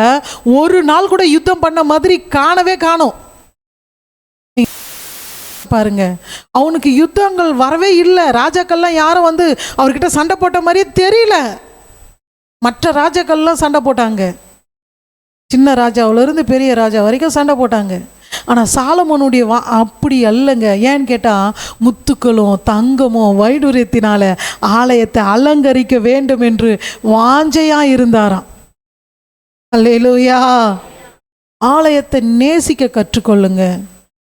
Speaker 1: ஒரு நாள் கூட யுத்தம் பண்ண மாதிரி காணவே காணோம். பாருங்க, அவனுக்கு யுத்தங்கள் வரவே இல்லை. ராஜாக்கள்லாம் யாரும் வந்து அவர்கிட்ட சண்டை போட்ட மாதிரியே தெரியல. மற்ற ராஜாக்கள்லாம் சண்டை போட்டாங்க, சின்ன ராஜாவிலிருந்து பெரிய ராஜா வரைக்கும் சண்டை போட்டாங்க. ஆனால் சாலமோனுடைய அப்படி அல்லங்க. ஏன்னு கேட்டால், முத்துக்களும் தங்கமும் வைடூரியத்தினால ஆலயத்தை அலங்கரிக்க வேண்டும் என்று வாஞ்சையாக இருந்தாராம். அல்லேலூயா. ஆலயத்தை நேசிக்க கற்றுக்கொள்ளுங்க.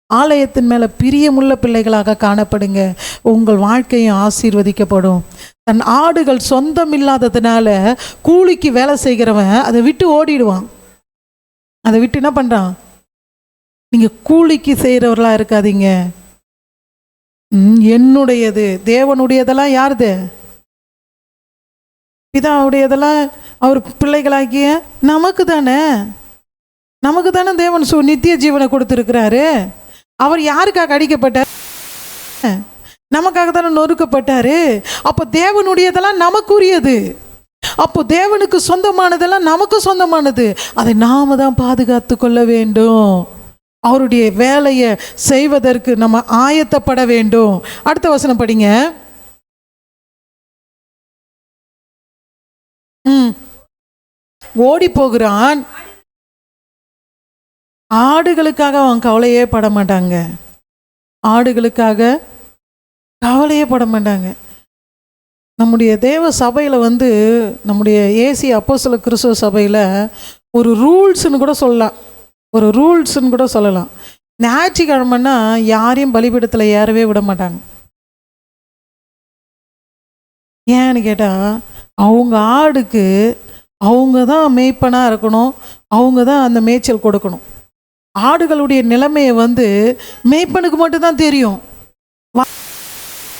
Speaker 1: ஆலயத்தின் மேலே பிரியமுள்ள பிள்ளைகளாக காணப்படுங்க. உங்கள் வாழ்க்கையும் ஆசீர்வதிக்கப்படும். தன் ஆடுகள் சொந்தம் இல்லாததுனால கூலிக்கு வேலை செய்கிறவன் அதை விட்டு ஓடிடுவான். அதை விட்டு என்ன பண்ணுறான்? நீங்கள் கூலிக்கு செய்கிறவர்களாக இருக்காதீங்க. என்னுடையது, தேவனுடையதெல்லாம் யாருது? பிதாவுடையதெல்லாம் அவர் பிள்ளைகளாகிய நமக்கு தானே. நமக்கு தானே தேவன் நித்திய ஜீவனை கொடுத்துருக்கிறாரு. அவர் யாருக்காக அடிக்கப்பட்டார்? நமக்காக தானே நொறுக்கப்பட்டாரு. அப்போ தேவனுடையதெல்லாம் நமக்குரியது. அப்போ தேவனுக்கு சொந்தமானதெல்லாம் நமக்கு சொந்தமானது. அதை நாம தான் பாதுகாத்து கொள்ள வேண்டும். அவருடைய வேலையை செய்வதற்கு நம்ம ஆயத்தப்பட வேண்டும். அடுத்த வசனம் படிங்க. ஓடி போகிறான். ஆடுகளுக்காக அவன் கவலையே பட மாட்டாங்க. ஆடுகளுக்காக கவலையே பட மாட்டாங்க. நம்முடைய தேவ சபையில் வந்து, நம்முடைய ஏசி அப்போஸ்தல கிறிஸ்துவ சபையில் ஒரு ரூல்ஸ்ன்னு கூட சொல்லலாம். ஒரு ரூல்ஸ்ன்னு கூட சொல்லலாம். ஞாயிற்றுக்கிழமைன்னா யாரையும் பலிபீடத்தில் ஏறவே விட மாட்டாங்க. ஏன்னு கேட்டால், அவங்க ஆடுக்கு அவங்க தான் மேய்ப்பனாக இருக்கணும். அவங்க தான் அந்த மேய்ச்சல் கொடுக்கணும். ஆடுகளுடைய நிலைமையை வந்து மேய்ப்பனுக்கு மட்டும்தான் தெரியும்,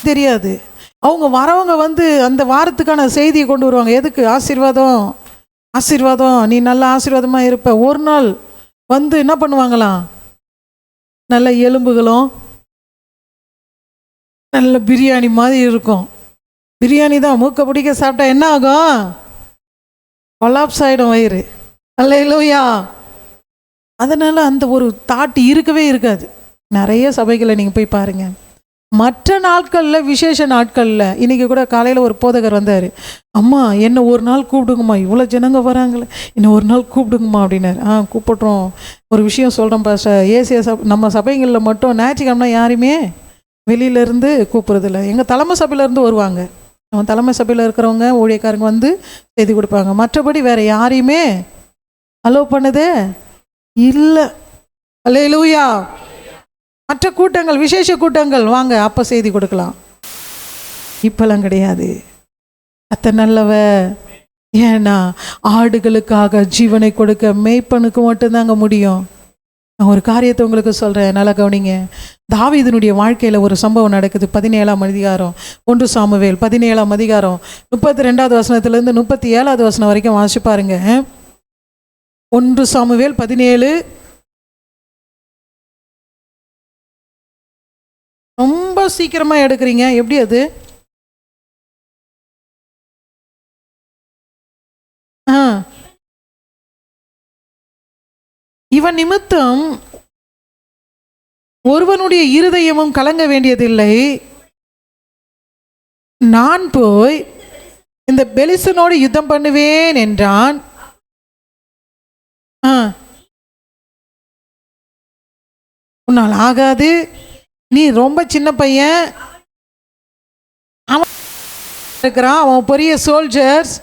Speaker 1: தெரியாது. அவங்க வரவங்க வந்து அந்த வாரத்துக்கான செய்தியை கொண்டு வருவாங்க. எதுக்கு? ஆசீர்வாதம், ஆசீர்வாதம், நீ நல்ல ஆசீர்வாதமாக இருப்ப. ஒரு நாள் வந்து என்ன பண்ணுவாங்களாம்? நல்ல எலும்புகளும் நல்ல பிரியாணி மாதிரி இருக்கும். பிரியாணி தான் மூக்க பிடிக்க சாப்பிட்டா என்ன ஆகும்? கொலாப்ஸ் ஆகிடும் வயிறு. அல்லேலூயா. அதனால் அந்த ஒரு தாட்டு இருக்கவே இருக்காது. நிறைய சபைகளை நீங்கள் போய் பாருங்கள். மற்ற நாட்களில், விசேஷ நாட்களில், இன்றைக்கி கூட காலையில் ஒரு போதகர் வந்தார். அம்மா என்னை ஒரு நாள் கூப்பிடுங்கம்மா, இவ்வளோ ஜனங்க வராங்களே, இன்னும் ஒரு நாள் கூப்பிடுங்கம்மா அப்படின்னாரு. கூப்பிட்றோம். ஒரு விஷயம் சொல்கிறோம் பாஸ்டர். ஏசிய நம்ம சபைகளில் மட்டும் ஞாயிற்றுக்கிழமை யாருமே வெளியிலேருந்து கூப்பிட்றதில்ல. எங்கள் தலைமை சபையிலேருந்து வருவாங்க. அவன் தலைமை சபையில் இருக்கிறவங்க ஊழியக்காரங்க வந்து செய்தி கொடுப்பாங்க. மற்றபடி வேறு யாரையுமே அலோவ் பண்ணதே இல்லை. அல்லேலூயா. மற்ற கூட்டங்கள், விசேஷ கூட்டங்கள் வாங்க, அப்போ செய்தி கொடுக்கலாம். இப்பெல்லாம் கிடையாது. அத்த நல்லவ. ஏன்னா ஆடுகளுக்காக ஜீவனை கொடுக்க மேய்ப்பனுக்கு மட்டும்தாங்க முடியும். நான் ஒரு காரியத்தை உங்களுக்கு சொல்கிறேன், நல்லா கவனிங்க. தாவீதினுடைய வாழ்க்கையில் ஒரு சம்பவம் நடக்குது. 17ஆம் அதிகாரம், 1 சாமுவேல் 17ஆம் அதிகாரம் 32வது வசனத்துலேருந்து 37வது வசனம் வரைக்கும் வாசிச்சு பாருங்க. 1 சாமுவேல் 17. ரொம்ப சீக்கிரமாக எடுக்கிறீங்க, எப்படி அது? இவன் நிமித்தம் ஒருவனுடைய இருதயமும் கலங்க வேண்டியதில்லை. நான் போய் இந்த பெலிஸ்தனோடு யுத்தம் பண்ணுவேன் என்றான். உன்னால் ஆகாது, நீ ரொம்ப சின்ன பையன், அவன் இருக்கிறான், அவன் பெரிய சோல்ஜர்ஸ்.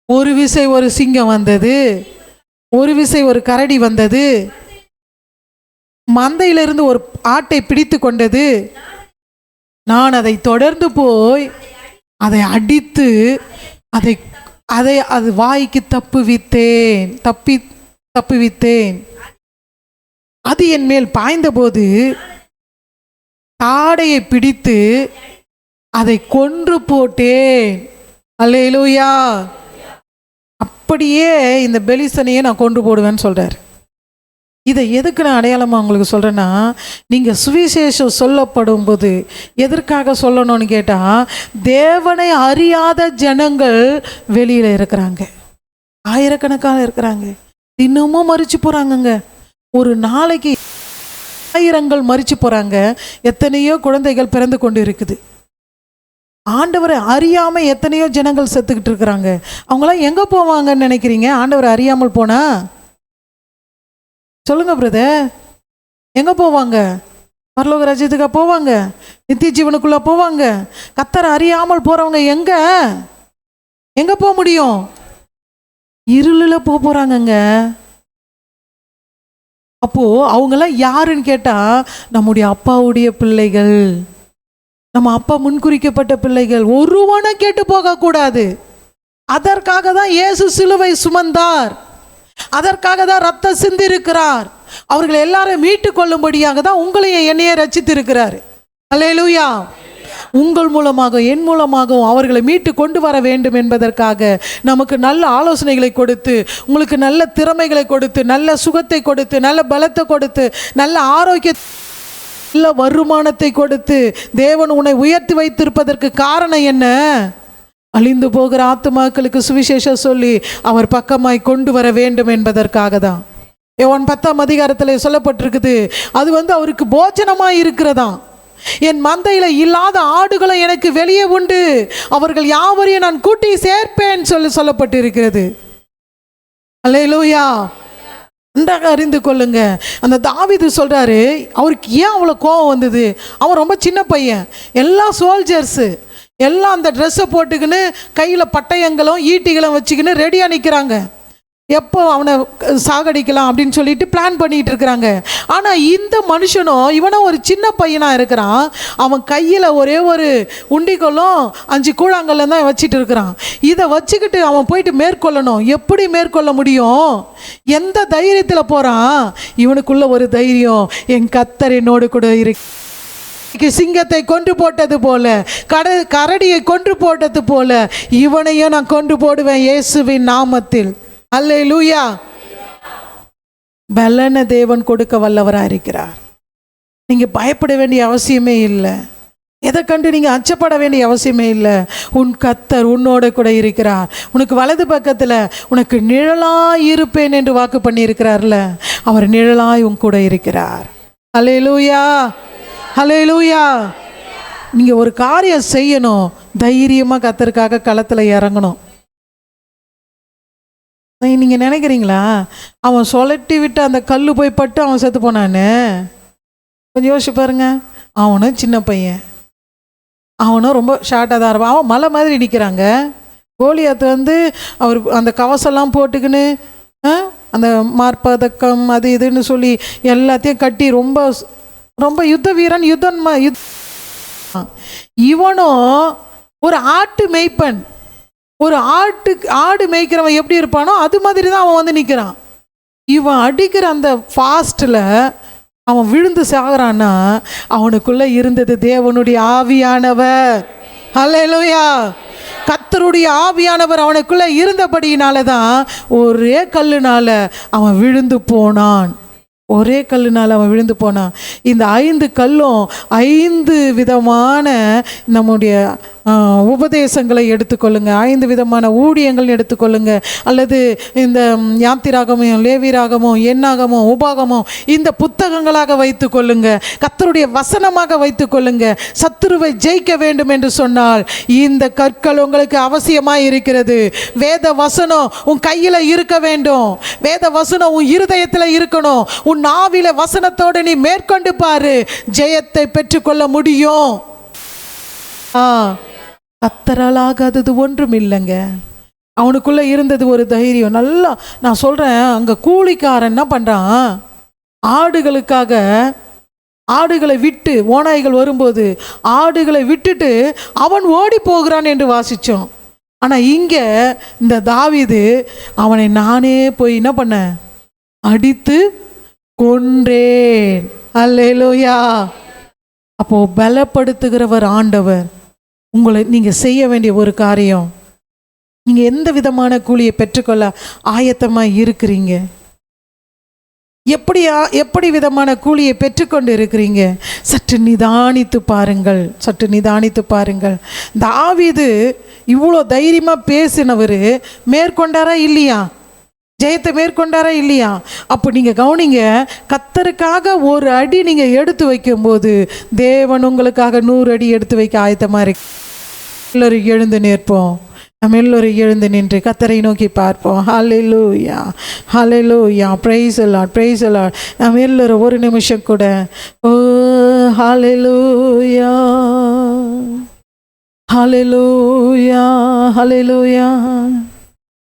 Speaker 1: ஒரு விசை ஒரு சிங்கம் வந்தது, ஒரு விசை ஒரு கரடி வந்தது, மந்தையிலிருந்து ஒரு ஆட்டை பிடித்து கொண்டது. நான் அதை தொடர்ந்து போய் அதை அடித்து அது வாய்க்கு தப்புவித்தேன். அது என் மேல் பாய்ந்தபோது தாடையை பிடித்து அதை கொன்று போட்டேன். அல்லேலூயா. அப்படியே இந்த பெலிஸ்தனையே நான் கொன்று போடுவேன்னு சொல்றார். இதை எதுக்கு நான் அடையாளமாக உங்களுக்கு சொல்கிறேன்னா, நீங்கள் சுவிசேஷம் சொல்லப்படும் போது எதற்காக சொல்லணும்னு கேட்டால், தேவனை அறியாத ஜனங்கள் வெளியில் இருக்கிறாங்க, ஆயிரக்கணக்காக இருக்கிறாங்க, இன்னமும் மறிச்சு போகிறாங்கங்க. ஒரு நாளைக்கு ஆயிரங்கள் மறிச்சு போகிறாங்க. எத்தனையோ குழந்தைகள் பிறந்து கொண்டு இருக்குது. ஆண்டவரை அறியாமல் எத்தனையோ ஜனங்கள் செத்துக்கிட்டு இருக்கிறாங்க. அவங்களாம் எங்கே போவாங்கன்னு நினைக்கிறீங்க? ஆண்டவரை அறியாமல் போனா சொல்லுங்க பிரதர், எங்கே போவாங்க? பரலோக ராஜ்யத்துக்கா போவாங்க? நித்திய ஜீவனுக்குள்ளே போவாங்க? கர்த்தரை அறியாமல் போகிறவங்க எங்கே போக முடியும்? இருளில் போகிறாங்கங்க. அப்போது அவங்களாம் யாருன்னு கேட்டால், நம்முடைய அப்பாவுடைய பிள்ளைகள், நம்ம அப்பா முன்குறிக்கப்பட்ட பிள்ளைகள். ஒருவனை கேட்டு போகக்கூடாது. அதற்காக தான் இயேசு சிலுவை சுமந்தார், அதற்காக தான் ரத்தம் சிந்திருக்கிறார். அவர்கள் எல்லாரும் மீட்டு கொள்ளும்படியாக தான் உங்களையும் என்னையே ரட்சித்திருக்கிறார். அல்லேலூயா. உங்கள் மூலமாக என் மூலமாகவும் அவர்களை மீட்டு கொண்டு வர வேண்டும் என்பதற்காக நமக்கு நல்ல ஆலோசனைகளை கொடுத்து, உங்களுக்கு நல்ல திறமைகளை கொடுத்து, நல்ல சுகத்தை கொடுத்து, நல்ல பலத்தை கொடுத்து, நல்ல ஆரோக்கிய நல்ல வருமானத்தை கொடுத்து தேவன் உன்னை உயர்த்தி வைத்திருப்பதற்கு காரணம் என்ன? அழிந்து போகிற ஆத்துமாக்களுக்கு சுவிசேஷம் சொல்லி அவர் பக்கமாய் கொண்டு வர வேண்டும் என்பதற்காக தான். யோவான் 10ஆம் அதிகாரத்தில் சொல்லப்பட்டிருக்குது, அது அவருக்கு போஜனமாய் இருக்கிறதாம். என் மந்தையில் இல்லாத ஆடுகளை எனக்கு வெளியே உண்டு, அவர்கள் யாவரையும் நான் கூட்டி சேர்ப்பேன் சொல்லப்பட்டிருக்கிறது. அல்லேலூயா. நன்றாக அறிந்து கொள்ளுங்க. அந்த தாவீது சொல்றாரு, அவருக்கு ஏன் அவ்வளோ கோபம் வந்தது? அவன் ரொம்ப சின்ன பையன். எல்லா சோல்ஜர்ஸு எல்லாம் அந்த ட்ரெஸ்ஸை போட்டுக்கின்னு கையில் பட்டயங்களும் ஈட்டிகளும் வச்சுக்கின்னு ரெடியாக நிற்கிறாங்க. எப்போ அவனை சாகடிக்கலாம் அப்படின்னு சொல்லிட்டு பிளான் பண்ணிகிட்டு இருக்கிறாங்க. ஆனால் இந்த மனுஷனும் இவனும் ஒரு சின்ன பையனாக இருக்கிறான். அவன் கையில் ஒரே ஒரு உண்டிகளும் 5 கூழாங்கல்லும் தான் வச்சுட்டு இருக்கிறான். இதை வச்சுக்கிட்டு அவன் போயிட்டு மேற்கொள்ளணும். எப்படி மேற்கொள்ள முடியும்? எந்த தைரியத்தில் போகிறான்? இவனுக்குள்ள ஒரு தைரியம், என் கர்த்தர் என்னோடு கூட இருக்கு. சிங்கத்தை கொன்று போட்டது போல, கரடியை கொன்று போட்டது போல இவனையும் நான் கொன்று போடுவேன் இயேசுவின் நாமத்தில். அல்லேலூயா. பலன தேவன் கொடுக்க வல்லவராக இருக்கிறார். நீங்கள் பயப்பட வேண்டிய அவசியமே இல்லை. எதை கண்டு நீங்கள் அச்சப்பட வேண்டிய அவசியமே இல்லை. உன் கர்த்தர் உன்னோட கூட இருக்கிறார். உனக்கு வலது பக்கத்தில் உனக்கு நிழலாய் இருப்பேன் என்று வாக்கு பண்ணியிருக்கிறார்ல, அவர் நிழலாய் உன் கூட இருக்கிறார். அல்லேலூயா, அல்லேலூயா. நீங்கள் ஒரு காரியம் செய்யணும், தைரியமாக கர்த்தருக்காக களத்தில் இறங்கணும். நீங்கள் நினைக்கிறீங்களா அவன் சொல்லட்டி விட்டு அந்த கல் போய் பட்டு அவன் செத்து போனான்னு? கொஞ்சம் யோசிச்சு பாருங்க. அவனும் சின்ன பையன், அவனும் ரொம்ப ஷார்ட்டாக தான் இருப்பான். அவன் மலை மாதிரி நிற்கிறாங்க. கோலியாத்து அவர் அந்த கவசெல்லாம் போட்டுக்கின்னு அந்த மார்பதக்கம் அது இதுன்னு சொல்லி எல்லாத்தையும் கட்டி ரொம்ப ரொம்ப யுத்த வீரன். இவனும் ஒரு ஆட்டு மேய்ப்பன். ஒரு ஆடு மேய்க்கிறவன் எப்படி இருப்பானோ அது மாதிரி தான் அவன் நிற்கிறான். இவன் அடிக்கிற அந்த ஃபாஸ்ட்டில் அவன் விழுந்து சாகிறான்னா அவனுக்குள்ளே இருந்தது தேவனுடைய ஆவியானவர். அல்லேலூயா. கர்த்தருடைய ஆவியானவர் அவனுக்குள்ளே இருந்தபடியினால தான் ஒரே கல்லுனால அவன் விழுந்து போனான். ஒரே கல்லுனால் அவன் விழுந்து போனான். இந்த 5 கல்லும் 5 விதமான நம்முடைய உபதேசங்களை எடுத்துக்கொள்ளுங்க, 5 விதமான ஊழியங்கள் எடுத்துக்கொள்ளுங்க. அல்லது இந்த யாத்திராகமும் லேவியராகமும் எண்ணாகமும் உபாகமும் இந்த புத்தகங்களாக வைத்துக்கொள்ளுங்க, கர்த்தருடைய வசனமாக வைத்துக்கொள்ளுங்க. சத்துருவை ஜெயிக்க வேண்டும் என்று சொன்னால் இந்த கற்கள் உங்களுக்கு அவசியமாக இருக்கிறது. வேத வசனம் உன் கையில் இருக்க வேண்டும். வேத வசனம் உன் இருதயத்தில் இருக்கணும். உன் நாவில வசனத்தோடு நீ மேற்கொண்டு பாரு, ஜெயத்தை பெற்றுக்கொள்ள முடியும். கர்த்தராலாகாதது ஒன்றும் இல்லைங்க. அவனுக்குள்ளே இருந்தது ஒரு தைரியம். நல்லா நான் சொல்கிறேன், அங்கே கூலிக்காரன் என்ன பண்ணுறான்? ஆடுகளுக்காக ஆடுகளை விட்டு, ஓநாய்கள் வரும்போது ஆடுகளை விட்டுட்டு அவன் ஓடி போகிறான் என்று வாசித்தோம். ஆனால் இங்கே இந்த தாவீது அவனை நானே போய் என்ன பண்ணேன்? அடித்து கொன்றேன். அல்லேலூயா. அப்போது பலப்படுத்துகிறவர் ஆண்டவர். உங்களை நீங்கள் செய்ய வேண்டிய ஒரு காரியம், நீங்கள் எந்த விதமான கூலியை பெற்றுக்கொள்ள ஆயத்தமாக இருக்கிறீங்க? எப்படி விதமான கூலியை பெற்றுக்கொண்டு இருக்கிறீங்க? சற்று நிதானித்து பாருங்கள், சற்று நிதானித்து பாருங்கள். தாவீது இவ்வளோ தைரியமாக பேசினவர் மேற்கொண்டாரா இல்லையா? ஜெயத்தை மேற்கொண்டாரா இல்லையா? அப்போ நீங்கள் கவனிங்க, கர்த்தருக்காக ஒரு அடி நீங்கள் எடுத்து வைக்கும்போது தேவன் உங்களுக்காக 100 அடி எடுத்து வைக்க ஆயத்தமாக இருக்கு. எல்லோரும் எழுந்து நிற்போம். நம்ம எல்லோரும் எழுந்து நின்று கர்த்தரை நோக்கி பார்ப்போம். Hallelujah, hallelujah, praise the Lord, praise the Lord. நம்ம எல்லோரும் ஒரு நிமிஷம் கூட ஓ ஹல்லேலூயா, ஹல்லேலூயா, ஹல்லேலூயா.